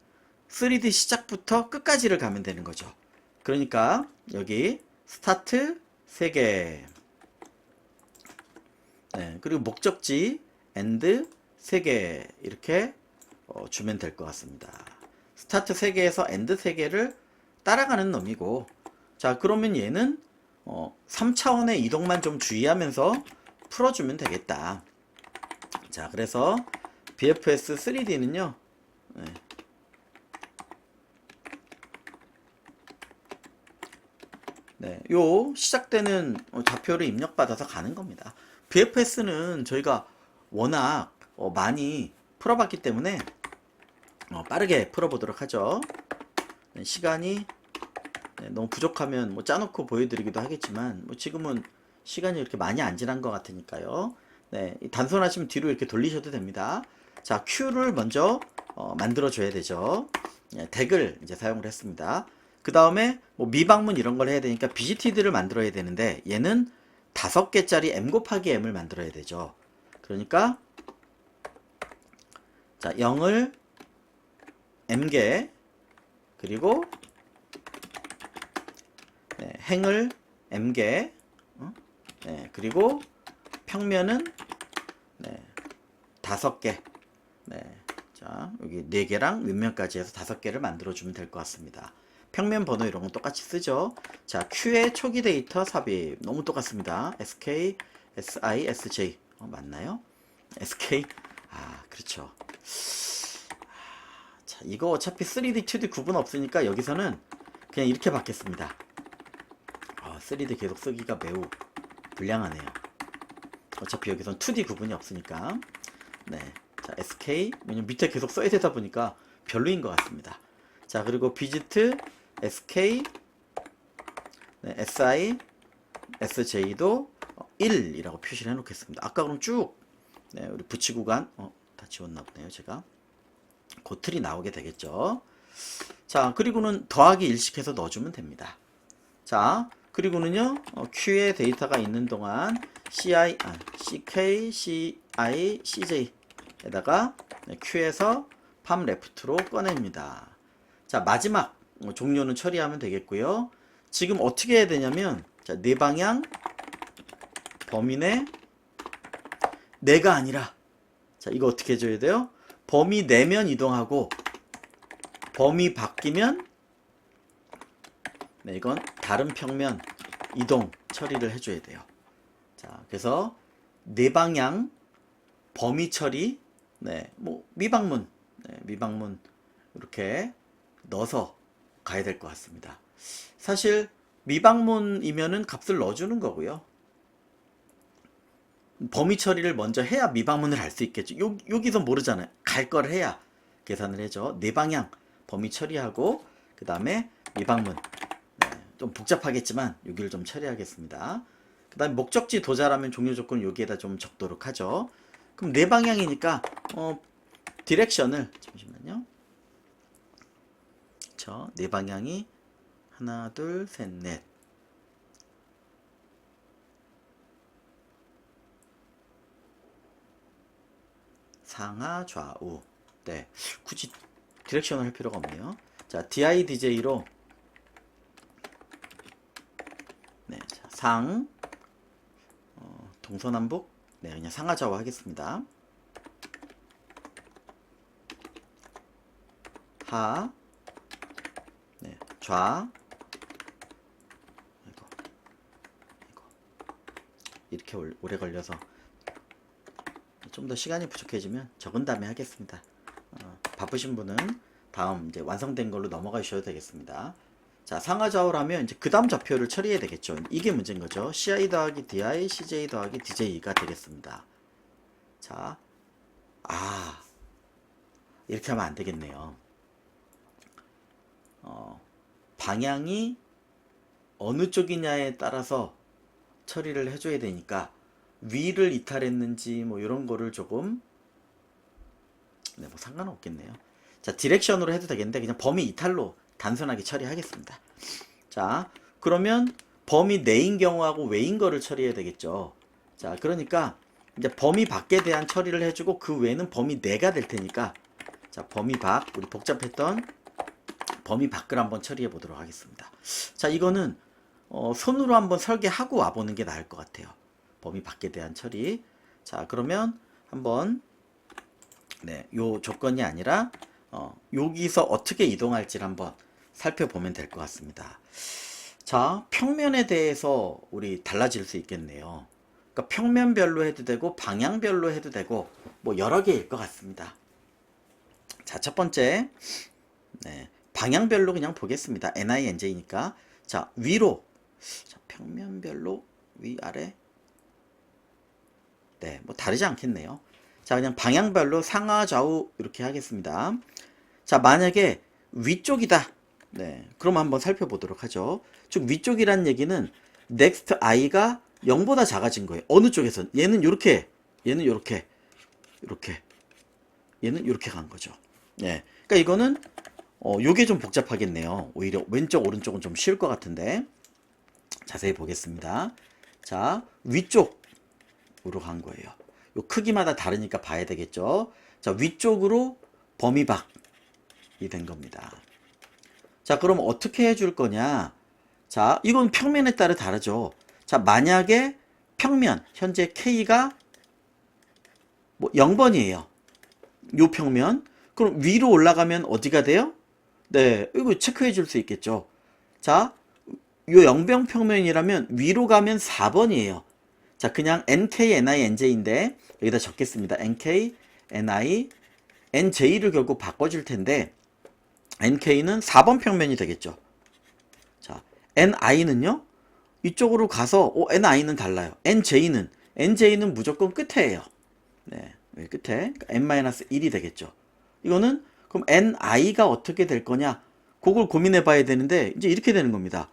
3D 시작부터 끝까지를 가면 되는 거죠. 그러니까 여기 스타트 3개, 네, 그리고 목적지 엔드 3개 이렇게 주면 될 것 같습니다. 스타트 3개에서 엔드 3개를 따라가는 놈이고, 자, 그러면 얘는 3차원의 이동만 좀 주의하면서 풀어주면 되겠다. 자, 그래서 BFS 3D는요. 네. 네, 요 시작되는 좌표를 입력받아서 가는 겁니다. BFS는 저희가 워낙 많이 풀어봤기 때문에 빠르게 풀어보도록 하죠. 네, 시간이 너무 부족하면 뭐 짜놓고 보여드리기도 하겠지만 뭐 지금은 시간이 이렇게 많이 안 지난 것 같으니까요. 네, 단순하시면 뒤로 이렇게 돌리셔도 됩니다. 자, Q를 먼저 만들어 줘야 되죠. 네, 덱을 이제 사용을 했습니다. 그 다음에 뭐 미방문 이런 걸 해야 되니까 BGTD를 만들어야 되는데 얘는 5개짜리 M 곱하기 M을 만들어야 되죠. 그러니까 자, 0을 M개, 그리고 네, 행을 M개, 네, 그리고 평면은 네, 5개. 네, 자, 여기 4개랑 윗면까지 해서 5개를 만들어주면 될 것 같습니다. 평면 번호 이런 건 똑같이 쓰죠. 자, Q의 초기 데이터 삽입 너무 똑같습니다. SK, SI, SJ 맞나요? SK, 그렇죠. 자, 이거 어차피 3D, 2D 구분 없으니까 여기서는 그냥 이렇게 받겠습니다. 3D 계속 쓰기가 매우 불량하네요. 어차피 여기선 2D 구분이 없으니까. 네, 자, SK, 왜냐면 밑에 계속 써야 되다 보니까 별로인 것 같습니다. 자, 그리고 비지트, SK, 네, SI, SJ도 1이라고 표시를 해놓겠습니다. 아까 그럼 쭉 네, 우리 부치 구간 다 지웠나 보네요. 제가 그 틀이 나오게 되겠죠. 자, 그리고는 더하기 1씩 해서 넣어주면 됩니다. 자, 그리고는요 Q의 데이터가 있는 동안 CK, CI, CJ에다가 Q에서 팜 레프트로 꺼냅니다. 자, 마지막 종료는 처리하면 되겠고요. 지금 어떻게 해야 되냐면 자, 네 방향 범위 내 내가 아니라 자, 이거 어떻게 해줘야 돼요? 범위 내면 이동하고 범위 바뀌면 네, 이건 다른 평면 이동 처리를 해줘야 돼요. 자, 그래서 네 방향 범위 처리, 네, 뭐 미방문, 네, 미방문 이렇게 넣어서 가야 될 것 같습니다. 사실 미방문이면은 값을 넣어주는 거고요. 범위 처리를 먼저 해야 미방문을 할 수 있겠죠. 여기서 모르잖아요. 갈 걸 해야 계산을 해죠. 네 방향 범위 처리하고 그 다음에 미방문. 좀 복잡하겠지만 여기를 좀 처리하겠습니다. 그 다음에 목적지 도달하면 종료 조건을 여기에다 좀 적도록 하죠. 그럼 네 방향이니까 디렉션을 잠시만요. 네 방향이 하나, 둘, 셋, 넷. 상하, 좌우. 네, 굳이 디렉션을 할 필요가 없네요. 자, DIDJ로 네, 자, 동서남북 네, 그냥 상하좌우 하겠습니다. 하, 네, 좌, 이거. 이렇게 오래 걸려서 좀 더 시간이 부족해지면 적은 다음에 하겠습니다. 바쁘신 분은 다음 이제 완성된 걸로 넘어가셔도 되겠습니다. 자, 상하좌우라면 이제 그 다음 좌표를 처리해야 되겠죠. 이게 문제인 거죠. CI 더하기 DI, CJ 더하기 DJ가 되겠습니다. 자, 이렇게 하면 안 되겠네요. 방향이 어느 쪽이냐에 따라서 처리를 해줘야 되니까 위를 이탈했는지 뭐 이런 거를 조금 네, 뭐 상관은 없겠네요. 자, 디렉션으로 해도 되겠는데 그냥 범위 이탈로 단순하게 처리하겠습니다. 자, 그러면 범위 내인 경우하고 외인 거를 처리해야 되겠죠. 자, 그러니까 이제 범위 밖에 대한 처리를 해주고 그 외에는 범위 내가 될 테니까 자, 범위 밖, 우리 복잡했던 범위 밖을 한번 처리해 보도록 하겠습니다. 자, 이거는 손으로 한번 설계하고 와보는 게 나을 것 같아요. 범위 밖에 대한 처리. 자, 그러면 한번 네, 요 조건이 아니라 여기서 어떻게 이동할지를 한번 살펴보면 될 것 같습니다. 자, 평면에 대해서 우리 달라질 수 있겠네요. 그러니까 평면별로 해도 되고 방향별로 해도 되고 뭐 여러 개일 것 같습니다. 자, 첫 번째, 네, 방향별로 그냥 보겠습니다. NINJ니까. 자, 위로. 자, 평면별로 위아래. 네, 뭐 다르지 않겠네요. 자, 그냥 방향별로 상하 좌우 이렇게 하겠습니다. 자, 만약에 위쪽이다. 네, 그럼 한번 살펴보도록 하죠. 즉 위쪽이란 얘기는 next i가 0보다 작아진 거예요. 어느 쪽에선 얘는 요렇게, 얘는 요렇게, 요렇게, 얘는 요렇게 간 거죠. 네, 그러니까 이거는 요게 좀 복잡하겠네요. 오히려 왼쪽 오른쪽은 좀 쉬울 것 같은데 자세히 보겠습니다. 자, 위쪽으로 간 거예요. 요 크기마다 다르니까 봐야 되겠죠. 자, 위쪽으로 범위 밖이 된 겁니다. 자, 그럼 어떻게 해줄 거냐? 자, 이건 평면에 따라 다르죠. 자, 만약에 평면 현재 K가 뭐 0번이에요. 요 평면. 그럼 위로 올라가면 어디가 돼요? 네, 이거 체크해 줄 수 있겠죠. 자, 요 영병 평면이라면 위로 가면 4번이에요. 자, 그냥 NK, NI, NJ인데 여기다 적겠습니다. NK, NI, NJ를 결국 바꿔줄 텐데 NK는 4번 평면이 되겠죠. 자, NI는요? 이쪽으로 가서 NI는 달라요. NJ는 무조건 끝에예요. 네, 여기 끝에 그러니까 N-1이 되겠죠. 이거는 그럼 NI가 어떻게 될 거냐? 그걸 고민해 봐야 되는데 이제 이렇게 되는 겁니다.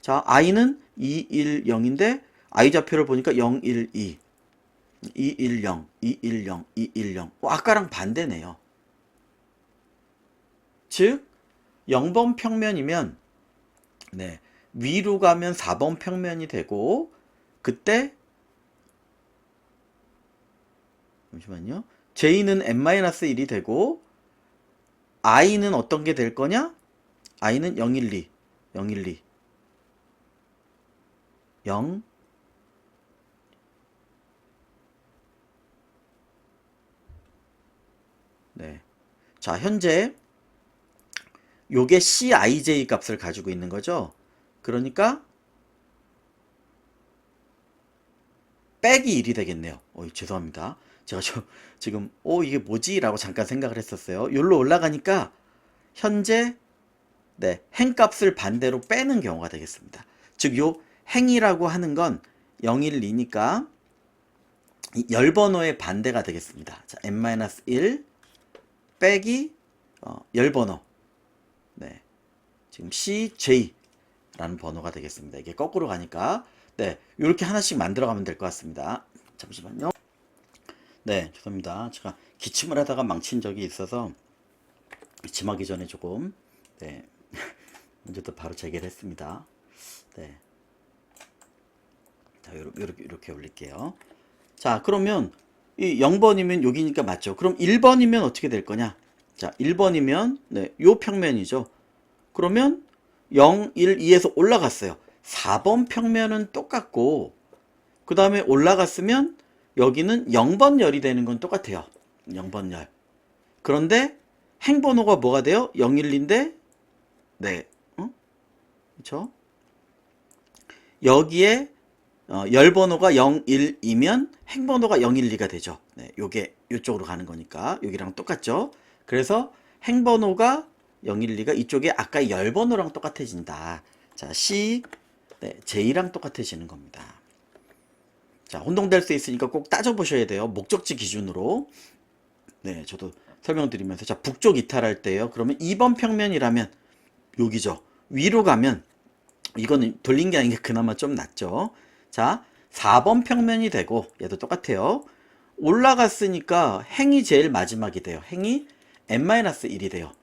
자, I는 210인데 I 좌표를 보니까 012, 210, 210, 210. 아까랑 반대네요. 즉 0번 평면이면 네, 위로 가면 4번 평면이 되고 그때 잠시만요. J는 N-1이 되고 I는 어떤 게 될 거냐? I는 012, 012, 0 네. 자, 현재 요게 CIJ 값을 가지고 있는 거죠. 그러니까 빼기 1이 되겠네요. 죄송합니다. 제가 지금 이게 뭐지? 라고 잠깐 생각을 했었어요. 여기로 올라가니까 현재 네, 행값을 반대로 빼는 경우가 되겠습니다. 즉 요 행이라고 하는 건 012니까 열번호의 반대가 되겠습니다. 자, n-1 빼기 열번호. 네, 지금 CJ라는 번호가 되겠습니다. 이게 거꾸로 가니까 네, 이렇게 하나씩 만들어가면 될 것 같습니다. 잠시만요. 네, 죄송합니다. 제가 기침을 하다가 망친 적이 있어서 기침하기 전에 조금 네, 먼저 또 바로 재개했습니다. 네, 자, 이렇게 올릴게요. 자, 그러면 이 0번이면 여기니까 맞죠. 그럼 1번이면 어떻게 될 거냐? 자, 1번이면 네, 요 평면이죠. 그러면 0, 1, 2에서 올라갔어요. 4번 평면은 똑같고 그 다음에 올라갔으면 여기는 0번 열이 되는 건 똑같아요. 0번 열. 그런데 행번호가 뭐가 돼요? 012인데 네, 그렇죠? 여기에 열번호가 012면 행번호가 012가 되죠. 네, 요게 이쪽으로 가는 거니까 여기랑 똑같죠. 그래서 행번호가 012가 이쪽에 아까 열번호랑 똑같아진다. 자, C, 네, J랑 똑같아지는 겁니다. 자, 혼동될 수 있으니까 꼭 따져보셔야 돼요. 목적지 기준으로. 네, 저도 설명드리면서. 자, 북쪽 이탈할 때요. 그러면 2번 평면이라면 여기죠. 위로 가면 이거는 돌린 게 아니라 그나마 좀 낫죠. 자, 4번 평면이 되고 얘도 똑같아요. 올라갔으니까 행이 제일 마지막이 돼요. 행이 n-1이 돼요.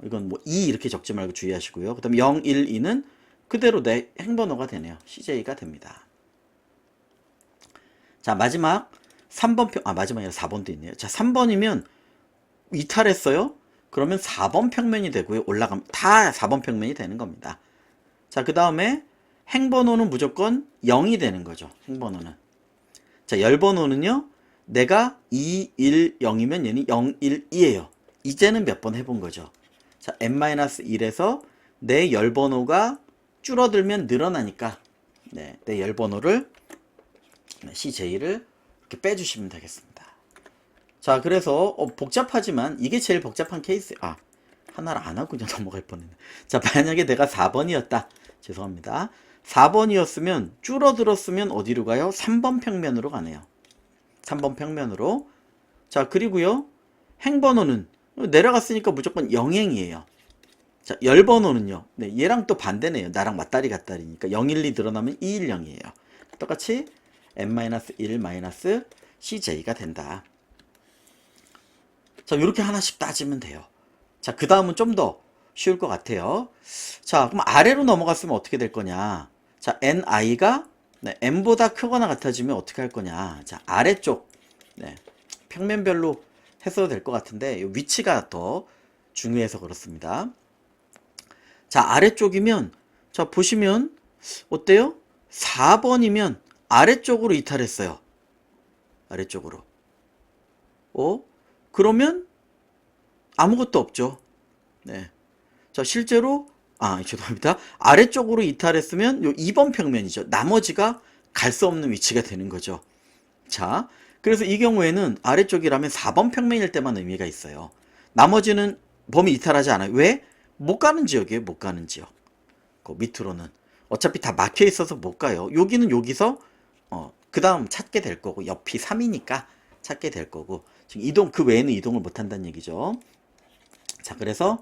이건 뭐 2 이렇게 적지 말고 주의하시고요. 그 다음에 0, 1, 2는 그대로 내 행번호가 되네요. CJ가 됩니다. 자, 마지막 3번 마지막이 아니라 4번도 있네요. 자, 3번이면 이탈했어요. 그러면 4번 평면이 되고요. 올라가면 다 4번 평면이 되는 겁니다. 자, 그 다음에 행번호는 무조건 0이 되는 거죠. 행번호는. 자, 열번호는요. 내가 210이면 얘는 012예요. 이제는 몇 번 해본 거죠. 자, n-1에서 내 열번호가 줄어들면 늘어나니까 네, 내 열번호를 CJ를 이렇게 빼주시면 되겠습니다. 자, 그래서 복잡하지만 이게 제일 복잡한 케이스. 하나를 안 하고 그냥 넘어갈 뻔했네. 자, 만약에 내가 4번이었다. 죄송합니다. 4번이었으면 줄어들었으면 어디로 가요? 3번 평면으로 가네요. 3번 평면으로. 자, 그리고요. 행번호는 내려갔으니까 무조건 영행이에요. 자, 열번호는요. 네, 얘랑 또 반대네요. 나랑 맞다리 같다리니까 012 늘어나면 210이에요. 똑같이 n-1 CJ가 된다. 자, 이렇게 하나씩 따지면 돼요. 자, 그 다음은 좀 더 쉬울 것 같아요. 자, 그럼 아래로 넘어갔으면 어떻게 될 거냐? 자, ni가 n보다 크거나 같아지면 어떻게 할 거냐? 자, 아래쪽 평면별로 했어도 될 것 같은데 위치가 더 중요해서 그렇습니다. 자, 아래쪽이면 자, 보시면 어때요? 4번이면 아래쪽으로 이탈했어요. 아래쪽으로. 그러면 아무것도 없죠. 네. 자, 실제로 죄송합니다. 아래쪽으로 이탈했으면 요 2번 평면이죠. 나머지가 갈 수 없는 위치가 되는 거죠. 자, 그래서 이 경우에는 아래쪽이라면 4번 평면일 때만 의미가 있어요. 나머지는 범위 이탈하지 않아요. 왜? 못 가는 지역이에요. 못 가는 지역. 그 밑으로는 어차피 다 막혀 있어서 못 가요. 여기는 여기서 그 다음 찾게 될 거고 옆이 3이니까 찾게 될 거고 지금 이동 그 외에는 이동을 못 한다는 얘기죠. 자, 그래서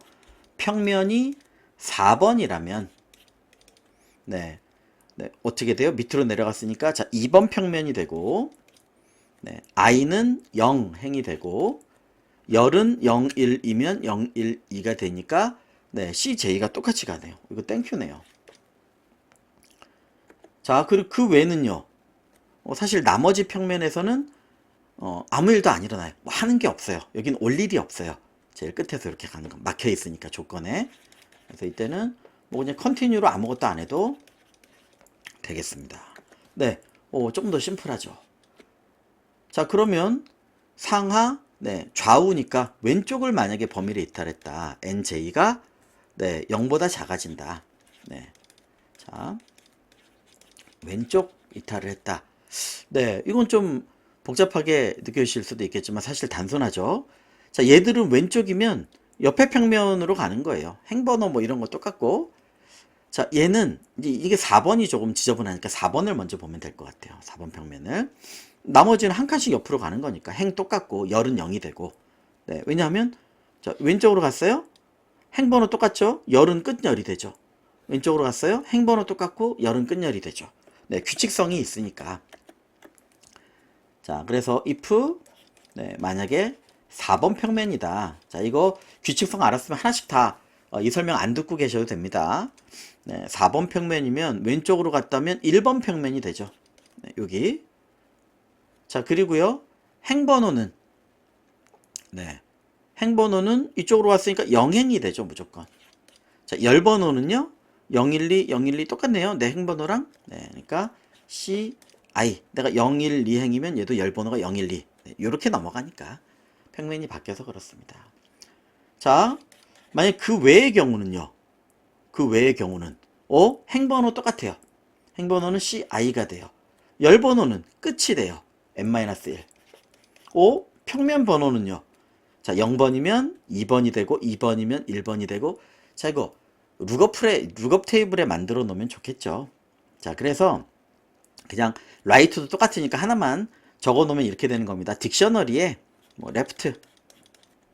평면이 4번이라면 네, 어떻게 돼요? 밑으로 내려갔으니까 자, 2번 평면이 되고 i는 0 행이 되고 열은 0, 1이면 0, 1, 2가 되니까 CJ가 똑같이 가네요. 이거 땡큐네요. 자, 그리고 그 외에는요. 사실 나머지 평면에서는 아무 일도 안 일어나요. 뭐 하는 게 없어요. 여긴 올 일이 없어요. 제일 끝에서 이렇게 가는 건 막혀 있으니까 조건에. 그래서 이때는 뭐 그냥 컨티뉴로 아무것도 안 해도 되겠습니다. 네, 조금 더 심플하죠. 자, 그러면 상하, 좌우니까 왼쪽을 만약에 범위를 이탈했다. NJ가 0보다 작아진다. 자, 왼쪽 이탈을 했다. 이건 좀 복잡하게 느껴지실 수도 있겠지만 사실 단순하죠. 자, 얘들은 왼쪽이면 옆에 평면으로 가는 거예요. 행번호 뭐 이런 거 똑같고. 자, 얘는 이게 4번이 조금 지저분하니까 4번을 먼저 보면 될 것 같아요. 4번 평면을. 나머지는 한 칸씩 옆으로 가는 거니까 행 똑같고 열은 0이 되고. 왜냐하면 자, 왼쪽으로 갔어요. 행번호 똑같죠? 열은 끝열이 되죠. 왼쪽으로 갔어요. 행번호 똑같고 열은 끝열이 되죠. 규칙성이 있으니까. 자, 그래서 if 만약에 4번 평면이다. 자, 이거 규칙성 알았으면 하나씩 다 이 설명 안 듣고 계셔도 됩니다. 4번 평면이면 왼쪽으로 갔다면 1번 평면이 되죠. 여기. 자, 그리고요. 행번호는 행번호는 이쪽으로 왔으니까 0행이 되죠, 무조건. 자, 열번호는요. 012, 012 똑같네요. 내 행번호랑. 그러니까 CI. 내가 012 행이면 얘도 열번호가 012. 이렇게 넘어가니까 평면이 바뀌어서 그렇습니다. 자, 만약 그 외의 경우는요. 그 외의 경우는 행번호 똑같아요. 행번호는 CI가 돼요. 열번호는 끝이 돼요. n-1. 평면 번호는요. 자, 0번이면 2번이 되고 2번이면 1번이 되고 자, 이거 룩업 테이블에 만들어 놓으면 좋겠죠. 자, 그래서 그냥 라이트도 똑같으니까 하나만 적어 놓으면 이렇게 되는 겁니다. 딕셔너리에 뭐 레프트,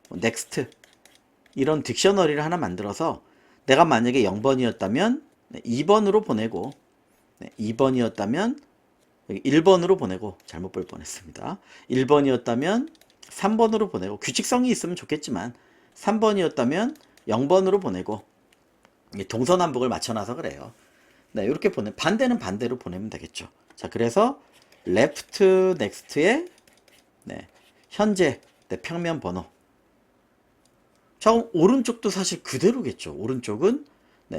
뭐 넥스트 이런 딕셔너리를 하나 만들어서 내가 만약에 0번이었다면 2번으로 보내고 2번이었다면 1번으로 보내고 잘못 볼 뻔했습니다. 1번이었다면 3번으로 보내고 규칙성이 있으면 좋겠지만 3번이었다면 0번으로 보내고 동서남북을 맞춰놔서 그래요. 이렇게 반대는 반대로 보내면 되겠죠. 자, 그래서 left next의 현재 평면 번호. 자, 그럼 오른쪽도 사실 그대로겠죠. 오른쪽은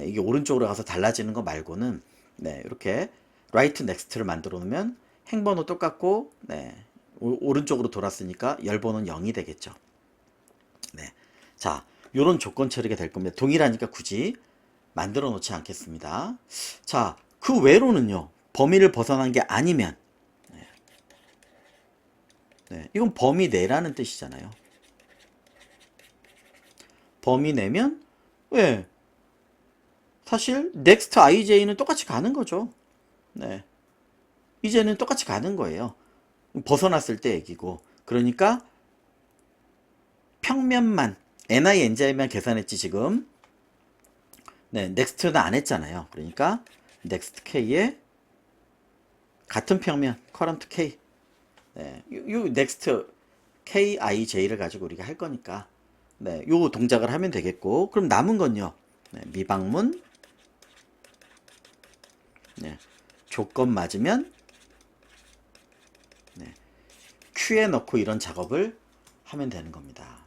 이게 오른쪽으로 가서 달라지는 거 말고는 이렇게 right next를 만들어 놓으면 행번호 똑같고 오른쪽으로 돌았으니까 열번호는 0이 되겠죠. 자, 요런 조건 처리가 될 겁니다. 동일하니까 굳이 만들어 놓지 않겠습니다. 자, 그 외로는요, 범위를 벗어난 게 아니면, 네, 이건 범위 내라는 뜻이잖아요. 범위 내면, 왜? 사실, next ij는 똑같이 가는 거죠. 네. 이제는 똑같이 가는 거예요. 벗어났을 때 얘기고. 그러니까, 평면만, ninj만 계산했지, 지금. 네, next는 안 했잖아요. 그러니까, next k에 같은 평면, current k. 네, 요 next kij를 가지고 우리가 할 거니까, 네, 요 동작을 하면 되겠고, 그럼 남은 건요, 네, 미방문, 네, 조건 맞으면, 네, 큐에 넣고 이런 작업을 하면 되는 겁니다.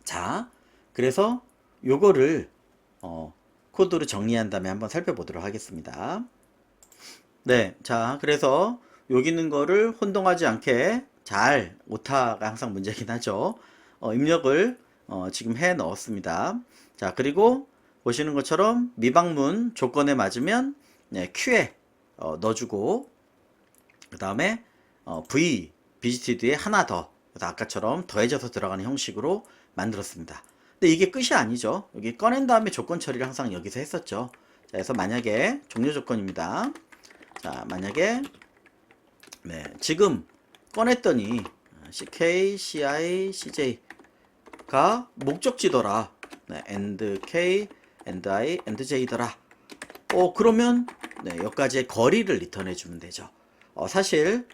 자, 그래서 요거를 코드로 정리한 다음에 한번 살펴보도록 하겠습니다. 네, 자, 그래서 여기 있는 거를 혼동하지 않게 잘, 오타가 항상 문제긴 하죠. 입력을 지금 해 넣었습니다. 자, 그리고 보시는 것처럼 미방문 조건에 맞으면 네, Q에 넣어주고, 그 다음에 Visited에 하나 더, 그래서 아까처럼 더해져서 들어가는 형식으로 만들었습니다. 근데 이게 끝이 아니죠. 여기 꺼낸 다음에 조건 처리를 항상 여기서 했었죠. 자, 그래서 만약에 종료 조건입니다. 자, 만약에 네, 지금 꺼냈더니 CK, CI, CJ가 목적지더라. 네, AND K, AND I, AND J더라. 그러면 네, 여기까지의 거리를 리턴해 주면 되죠. 사실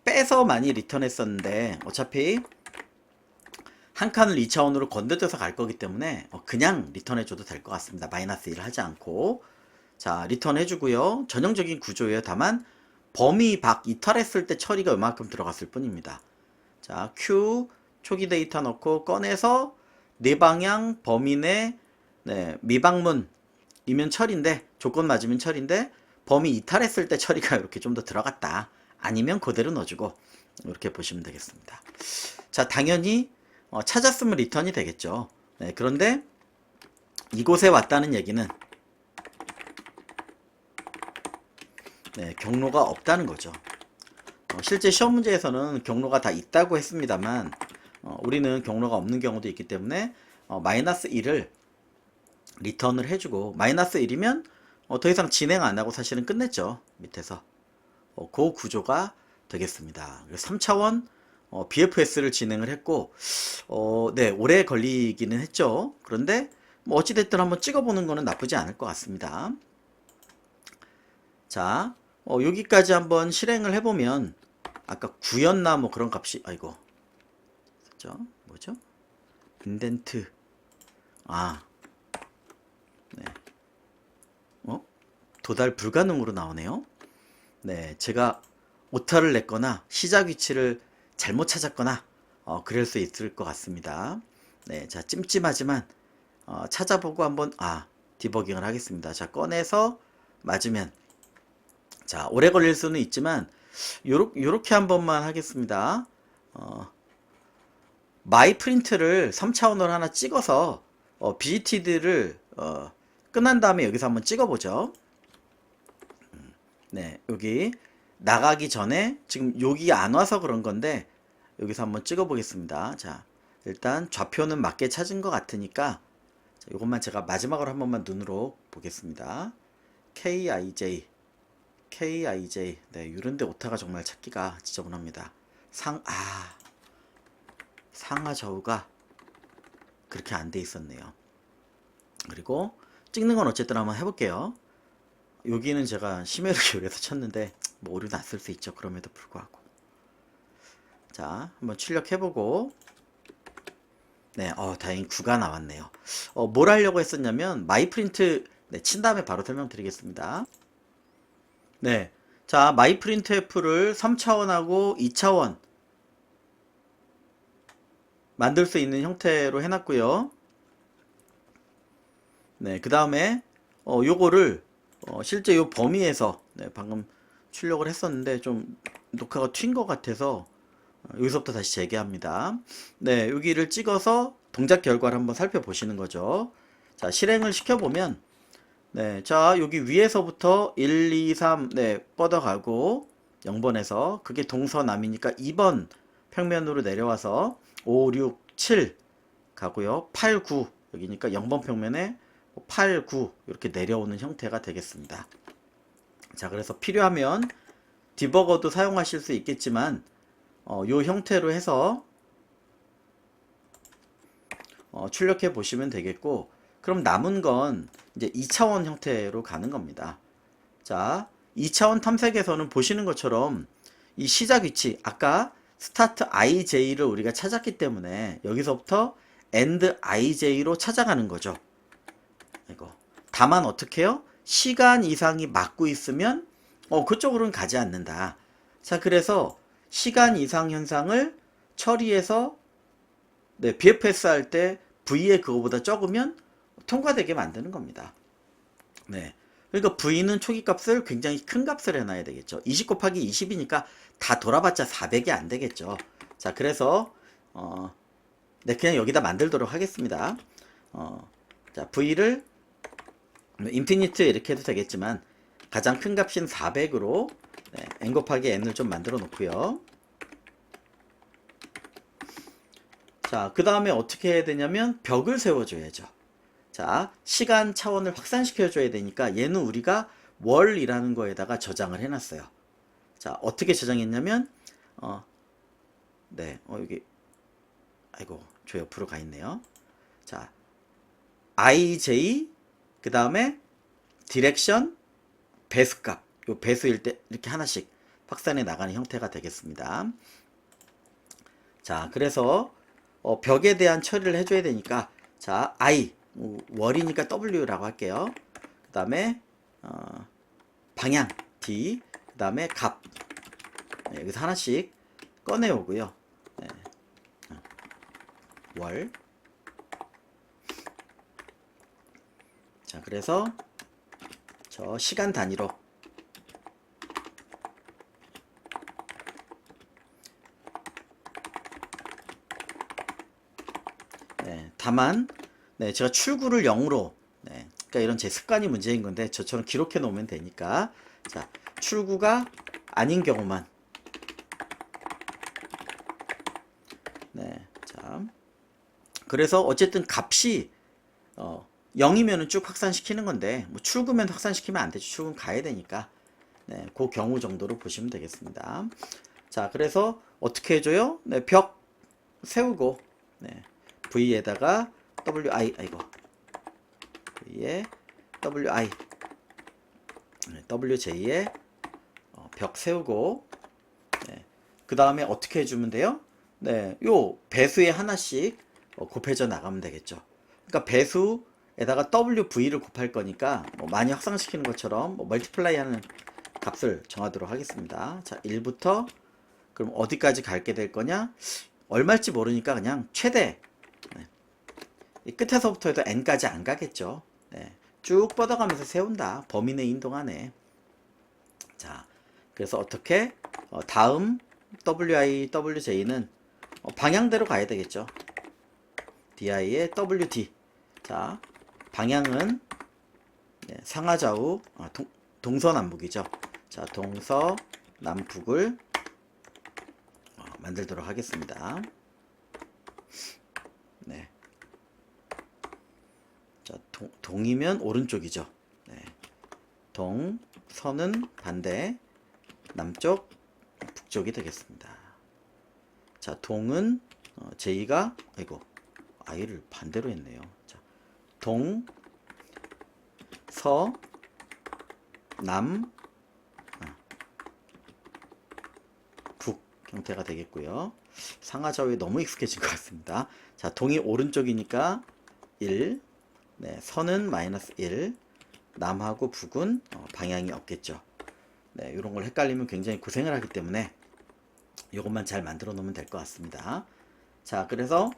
빼서 많이 리턴했었는데 어차피 한 칸을 2차원으로 건너뛰어서 갈 거기 때문에 그냥 리턴해 줘도 될 것 같습니다. 마이너스 1을 하지 않고. 자, 리턴 해주고요. 전형적인 구조예요. 다만 범위 밖 이탈했을 때 처리가 이만큼 들어갔을 뿐입니다. 자, Q 초기 데이터 넣고 꺼내서 네 방향 범위 내 네, 미방문이면 처리인데, 조건 맞으면 처리인데 범위 이탈했을 때 처리가 이렇게 좀 더 들어갔다. 아니면 그대로 넣어주고, 이렇게 보시면 되겠습니다. 자, 당연히 찾았으면 리턴이 되겠죠. 네, 그런데 이곳에 왔다는 얘기는 네, 경로가 없다는 거죠. 실제 시험 문제에서는 경로가 다 있다고 했습니다만 우리는 경로가 없는 경우도 있기 때문에 마이너스 1을 리턴을 해주고, 마이너스 1이면 더 이상 진행 안 하고 사실은 끝냈죠. 밑에서 그 구조가 되겠습니다. 3차원 BFS를 진행을 했고 네, 오래 걸리기는 했죠. 그런데 뭐 어찌됐든 한번 찍어보는 거는 나쁘지 않을 것 같습니다. 자, 여기까지 한번 실행을 해보면 아까 9였나 뭐 그런 값이, 아이고, 뭐죠? 인덴트, 네, 도달 불가능으로 나오네요. 네, 제가 오타를 냈거나 시작 위치를 잘못 찾았거나 그럴 수 있을 것 같습니다. 네, 자, 찜찜하지만 찾아보고 한번 디버깅을 하겠습니다. 자, 꺼내서 맞으면, 자, 오래 걸릴 수는 있지만 요렇게 한 번만 하겠습니다. 마이 프린트를 3차원으로 하나 찍어서 비지티드를 끝난 다음에 여기서 한번 찍어보죠. 네, 여기 나가기 전에 지금 여기 안 와서 그런 건데 여기서 한번 찍어 보겠습니다. 자, 일단 좌표는 맞게 찾은 것 같으니까 자, 이것만 제가 마지막으로 한 번만 눈으로 보겠습니다. KIJ 네, 이런데 오타가 정말 찾기가 지저분합니다. 상하 좌우가 그렇게 안 돼 있었네요. 그리고 찍는 건 어쨌든 한번 해볼게요. 여기는 제가 심혈을 기울여서 쳤는데 뭐 오류 났을 수 있죠. 그럼에도 불구하고. 자, 한번 출력해보고, 네, 다행히 9가 나왔네요. 뭘 하려고 했었냐면 마이프린트 네, 친 다음에 바로 설명드리겠습니다. 네, 자, 마이프린트F를 3차원하고 2차원 만들 수 있는 형태로 해놨고요. 네, 그 다음에 요거를 실제 요 범위에서 네, 방금 출력을 했었는데 좀 녹화가 튄 것 같아서 여기서부터 다시 재개합니다. 네, 여기를 찍어서 동작 결과를 한번 살펴보시는 거죠. 자, 실행을 시켜보면 네, 자, 여기 위에서부터 1, 2, 3, 네, 뻗어가고 0번에서 그게 동서남이니까 2번 평면으로 내려와서 5, 6, 7 가고요. 8, 9 여기니까 0번 평면에 8, 9 이렇게 내려오는 형태가 되겠습니다. 자, 그래서 필요하면 디버거도 사용하실 수 있겠지만 요 형태로 해서 출력해 보시면 되겠고, 그럼 남은 건 이제 2차원 형태로 가는 겁니다. 자, 2차원 탐색에서는 보시는 것처럼 이 시작 위치, 아까 스타트 ij를 우리가 찾았기 때문에 여기서부터 end ij로 찾아가는 거죠. 이거. 다만 어떻게 해요? 시간 이상이 맞고 있으면 그쪽으로는 가지 않는다. 자, 그래서 시간 이상 현상을 처리해서 네, BFS 할 때 V의 그거보다 적으면 통과되게 만드는 겁니다. 네. 그러니까 V는 초기 값을 굉장히 큰 값을 해놔야 되겠죠. 20 곱하기 20이니까 다 돌아봤자 400이 안 되겠죠. 자, 그래서 네, 그냥 여기다 만들도록 하겠습니다. 자, V를 인피니트 이렇게 해도 되겠지만 가장 큰 값인 400으로 네, n 곱하기 n을 좀 만들어 놓고요. 자, 그 다음에 어떻게 해야 되냐면 벽을 세워줘야죠. 자, 시간 차원을 확산시켜 줘야 되니까 얘는 우리가 월이라는 거에다가 저장을 해놨어요. 자, 어떻게 저장했냐면 네, 여기 아이고 저 옆으로 가 있네요. 자, ij 그 다음에 디렉션 배수값, 요 배수일 때 이렇게 하나씩 확산해 나가는 형태가 되겠습니다. 자, 그래서 벽에 대한 처리를 해줘야 되니까 자, i 월이니까 w라고 할게요. 그 다음에 방향 d, 그 다음에 값 네, 여기서 하나씩 꺼내오고요. 네. 월. 자, 그래서 저 시간 단위로 네, 다만 네, 제가 출구를 0으로 네, 그러니까 이런 제 습관이 문제인 건데 저처럼 기록해 놓으면 되니까 자, 출구가 아닌 경우만 네, 자, 그래서 어쨌든 값이 0이면은 쭉 확산시키는 건데 뭐 출구면 확산시키면 안 되죠. 출구는 가야 되니까 네, 그 경우 정도로 보시면 되겠습니다. 자, 그래서 어떻게 해줘요? 네, 벽 세우고 네, V에다가 WI 아이고 V에 WI 네, WJ에 벽 세우고 네, 그 다음에 어떻게 해주면 돼요? 네, 요 배수에 하나씩 곱해져 나가면 되겠죠. 그러니까 배수에다가 WV를 곱할 거니까 뭐 많이 확산시키는 것처럼 뭐 멀티플라이 하는 값을 정하도록 하겠습니다. 자, 1부터 그럼 어디까지 갈게 될 거냐? 얼마일지 모르니까 그냥 최대 네. 이 끝에서부터 해도 n까지 안 가겠죠. 네. 쭉 뻗어가면서 세운다. 범위 내 인동 안에. 자, 그래서 어떻게 다음 WI, WJ는 방향대로 가야 되겠죠. DI의 WD. 자, 방향은 네, 상하좌우 동서남북이죠. 자, 동서남북을 만들도록 하겠습니다. 네. 자, 동이면 오른쪽이죠. 네. 서는 반대, 남쪽, 북쪽이 되겠습니다. 자, 동은 J가 아이고 I를 반대로 했네요. 자, 서, 남, 북 형태가 되겠고요. 상하좌우에 너무 익숙해진 것 같습니다. 자, 동이 오른쪽이니까 1, 네, 서는 마이너스 1, 남하고 북은 방향이 없겠죠. 네, 이런 걸 헷갈리면 굉장히 고생을 하기 때문에 이것만 잘 만들어 놓으면 될 것 같습니다. 자, 그래서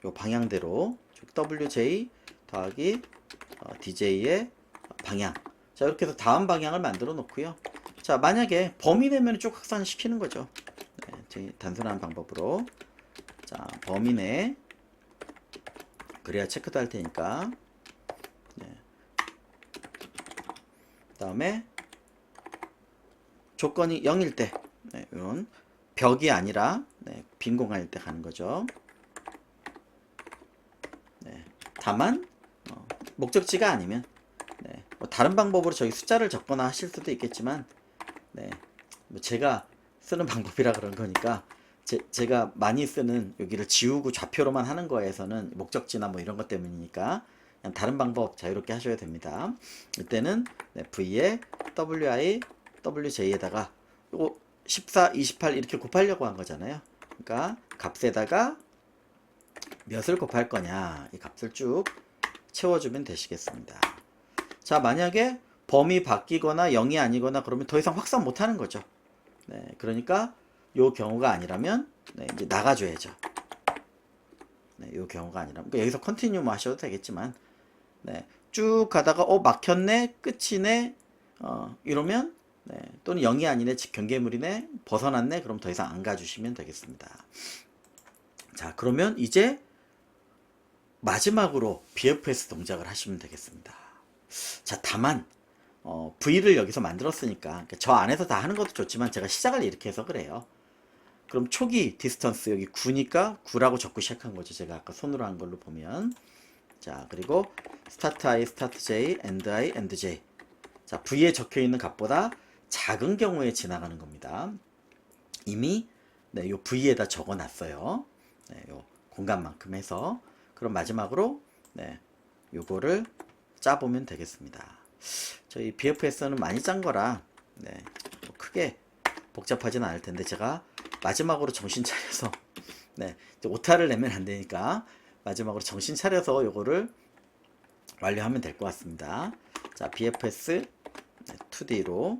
요 방향대로 WJ 더하기 DJ의 방향. 자, 이렇게 해서 다음 방향을 만들어 놓고요. 자, 만약에 범위 내면 쭉 확산시키는 거죠. 네, 단순한 방법으로. 자, 범위 내 그래야 체크도 할 테니까. 네. 다음에 조건이 0일 때, 네, 이런 벽이 아니라 네, 빈 공간일 때 가는 거죠. 네, 다만 목적지가 아니면 네, 뭐 다른 방법으로 저기 숫자를 적거나 하실 수도 있겠지만 네, 뭐 제가 쓰는 방법이라 그런 거니까 제가 많이 쓰는 여기를 지우고 좌표로만 하는 거에서는 목적지나 뭐 이런 것 때문이니까 그냥 다른 방법 자유롭게 하셔야 됩니다. 이때는 네, V에 WI, WJ에다가 요거 14, 28 이렇게 곱하려고 한 거잖아요. 그러니까 값에다가 몇을 곱할 거냐 이 값을 쭉 채워주면 되시겠습니다. 자, 만약에 범위 바뀌거나 0이 아니거나 그러면 더 이상 확산 못 하는 거죠. 네, 그러니까 요 경우가 아니라면 네, 이제 나가줘야죠. 네, 요 경우가 아니라면 그러니까 여기서 컨티뉴 뭐 하셔도 되겠지만 네, 쭉 가다가 막혔네 끝이네 이러면 네, 또는 0이 아니네 즉 경계물이네 벗어났네 그럼 더 이상 안 가주시면 되겠습니다. 자, 그러면 이제 마지막으로 BFS 동작을 하시면 되겠습니다. 자, 다만 V를 여기서 만들었으니까 그러니까 저 안에서 다 하는 것도 좋지만 제가 시작을 이렇게 해서 그래요. 그럼 초기 디스턴스 여기 9니까 9라고 적고 시작한 거죠. 제가 아까 손으로 한 걸로 보면. 자, 그리고 스타트 I, 스타트 J, 엔드 I, 엔드 J. 자, V에 적혀 있는 값보다 작은 경우에 지나가는 겁니다. 이미 네, 요 V에다 적어 놨어요. 네, 요 공간만큼 해서. 그럼 마지막으로 네, 요거를 짜보면 되겠습니다. 저희 BFS는 많이 짠 거라 네, 뭐 크게 복잡하진 않을 텐데 제가 마지막으로 정신 차려서 네, 오타를 내면 안 되니까 마지막으로 정신 차려서 요거를 완료하면 될 것 같습니다. 자, BFS 2D로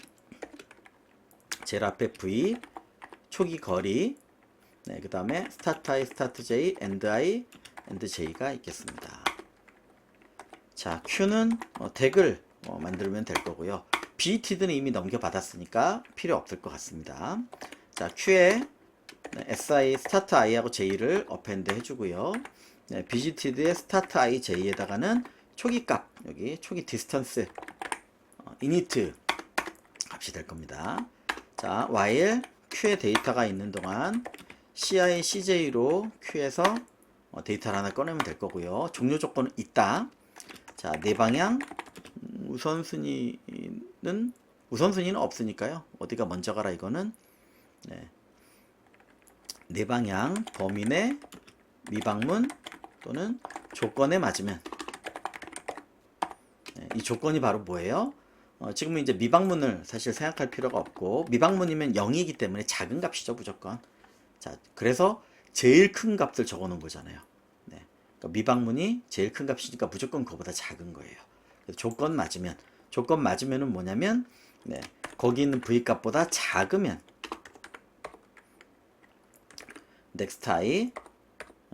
제일 앞에 V 초기 거리 네, 그 다음에 스타트 I, 스타트 J, 엔드 I, 엔드 J가 있겠습니다. 자, Q는 덱을 만들면 될 거고요. BTD는 이미 넘겨받았으니까 필요 없을 것 같습니다. 자, Q에 SI, 스타트 I하고 J를 어펜드 해주고요. 네, BGTD의 스타트 I, J에다가는 초기 값, 여기 초기 디스턴스, 이니트 값이 될 겁니다. 자, while Q에 데이터가 있는 동안 CI, CJ로 Q에서 데이터를 하나 꺼내면 될 거고요. 종료 조건은 있다. 자, 네 방향 우선순위는 없으니까요. 어디가 먼저 가라 이거는 네, 네 방향 범위 내 미방문 또는 조건에 맞으면 네, 이 조건이 바로 뭐예요? 지금은 이제 미방문을 사실 생각할 필요가 없고 미방문이면 0이기 때문에 작은 값이죠 무조건. 자, 그래서 제일 큰 값을 적어 놓은 거잖아요. 네, 그러니까 미방문이 제일 큰 값이니까 무조건 그거보다 작은 거예요. 조건 맞으면은 뭐냐면 네, 거기 있는 V 값보다 작으면 next I,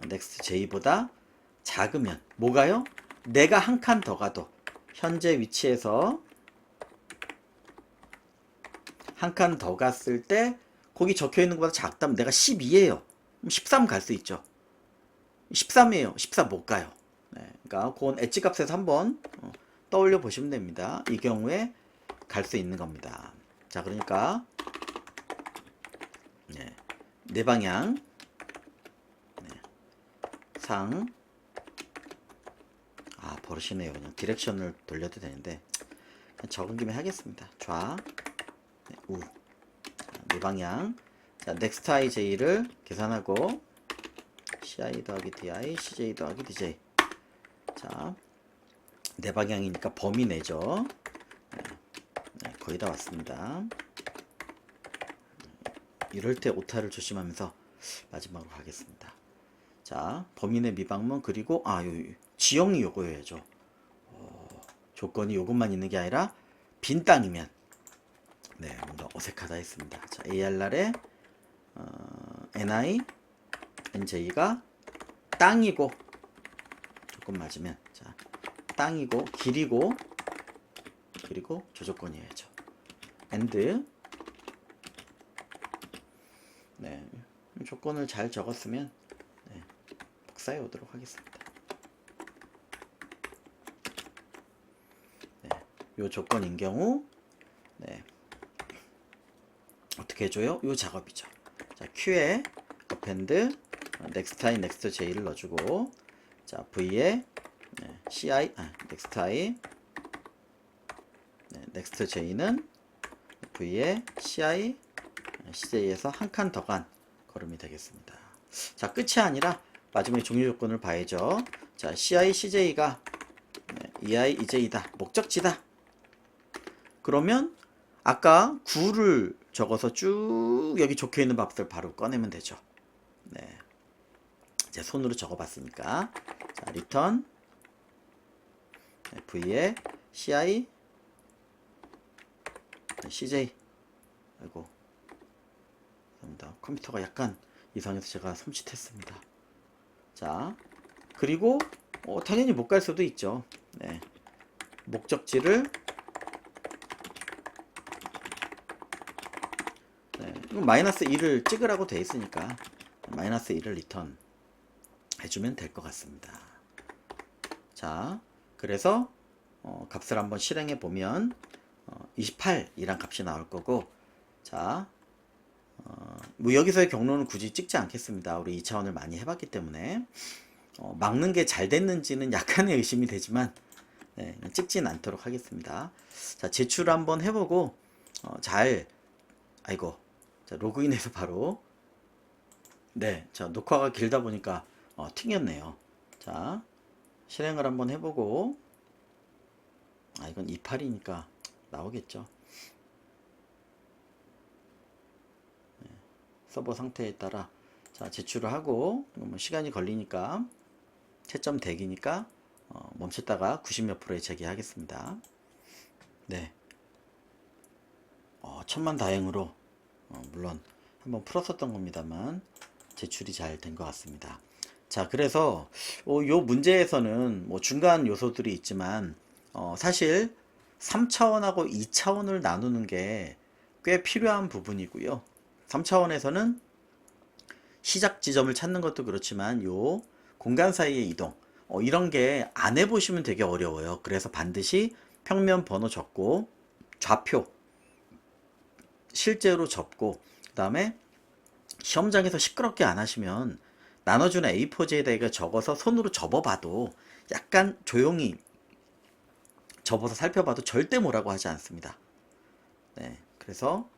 next J보다 작으면 뭐가요? 내가 한 칸 더 가도 현재 위치에서 한 칸 더 갔을 때 거기 적혀 있는 것보다 작다면 내가 12예요. 13 갈 수 있죠. 13이에요. 14 못 가요. 네, 그러니까 그건 엣지 값에서 한번 떠올려 보시면 됩니다. 이 경우에 갈 수 있는 겁니다. 자, 그러니까 네, 네 방향 네, 상 버릇이네요. 그냥 디렉션을 돌려도 되는데 그냥 적은 김에 하겠습니다. 좌, 네, 우, 네 방향. 자, next I, J를 계산하고 CI 더하기 DI, CJ 더하기 DJ. 자, 네 방향이니까 범위 내죠. 네, 네, 거의 다 왔습니다. 이럴 때 오타를 조심하면서 마지막으로 가겠습니다. 자, 범위 내 미방문 그리고 지형이 요거여야죠. 조건이 요것만 있는 게 아니라 빈 땅이면 네, 뭔가 어색하다 했습니다. 자, AR날에 NI, NJ가 땅이고 조건 맞으면 자, 땅이고 길이고 그리고 조조건이어야죠. AND 네, 조건을 잘 적었으면 네, 복사해 오도록 하겠습니다. 네, 요 조건인 경우 네. 어떻게 해줘요? 요 작업이죠. 자, Q에 append nextI nextJ를 넣어주고, 자, V에 CI nextI nextJ는 V에 CI CJ에서 한 칸 더 간 걸음이 되겠습니다. 자, 끝이 아니라 마지막에 종료 조건을 봐야죠. 자, CI CJ가 EI EJ다, 목적지다. 그러면 아까 9를 적어서 쭉 여기 적혀 있는값을 바로 꺼내면 되죠. 네. 이제 손으로 적어 봤으니까. 자, return V에 CI CJ. 아이고. 감사합니다. 컴퓨터가 약간 이상해서 제가 섬찟했습니다. 자, 그리고 당연히 못 갈 수도 있죠. 네. 목적지를 마이너스 1을 찍으라고 돼 있으니까 마이너스 1을 리턴 해주면 될 것 같습니다. 자, 그래서 값을 한번 실행해 보면 28이란 값이 나올 거고, 자, 뭐 여기서의 경로는 굳이 찍지 않겠습니다. 우리 2차원을 많이 해봤기 때문에 막는 게 잘 됐는지는 약간의 의심이 되지만 네, 찍진 않도록 하겠습니다. 자, 제출 한번 해보고 아이고, 자, 로그인해서 바로 네, 자, 녹화가 길다 보니까 튕겼네요. 자, 실행을 한번 해보고, 이건 28이니까 나오겠죠. 네, 서버 상태에 따라 자, 제출을 하고, 뭐 시간이 걸리니까 채점 대기니까 멈췄다가 90몇 프로에 재개하겠습니다. 네, 천만다행으로 물론 한번 풀었었던 겁니다만 제출이 잘 된 것 같습니다. 자, 그래서 요 문제에서는 뭐 중간 요소들이 있지만 사실 3차원하고 2차원을 나누는 게 꽤 필요한 부분이고요. 3차원에서는 시작 지점을 찾는 것도 그렇지만 요 공간 사이의 이동 이런 게 안 해보시면 되게 어려워요. 그래서 반드시 평면 번호 적고 좌표 실제로 접고, 그 다음에 시험장에서 시끄럽게 안 하시면 나눠주는 A4지에다가 적어서 손으로 접어봐도 약간 조용히 접어서 살펴봐도 절대 뭐라고 하지 않습니다. 네, 그래서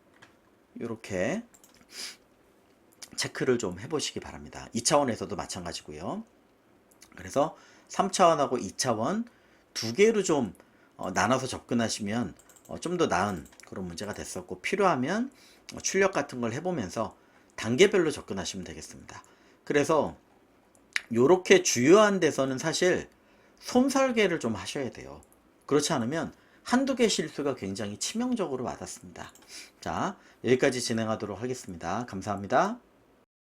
이렇게 체크를 좀 해보시기 바랍니다. 2차원에서도 마찬가지고요. 그래서 3차원하고 2차원 두 개로 좀 나눠서 접근하시면 좀 더 나은 그런 문제가 됐었고, 필요하면 출력 같은 걸 해보면서 단계별로 접근하시면 되겠습니다. 그래서 요렇게 주요한 데서는 사실 손 설계를 좀 하셔야 돼요. 그렇지 않으면 한두 개 실수가 굉장히 치명적으로 와닿습니다. 자, 여기까지 진행하도록 하겠습니다. 감사합니다.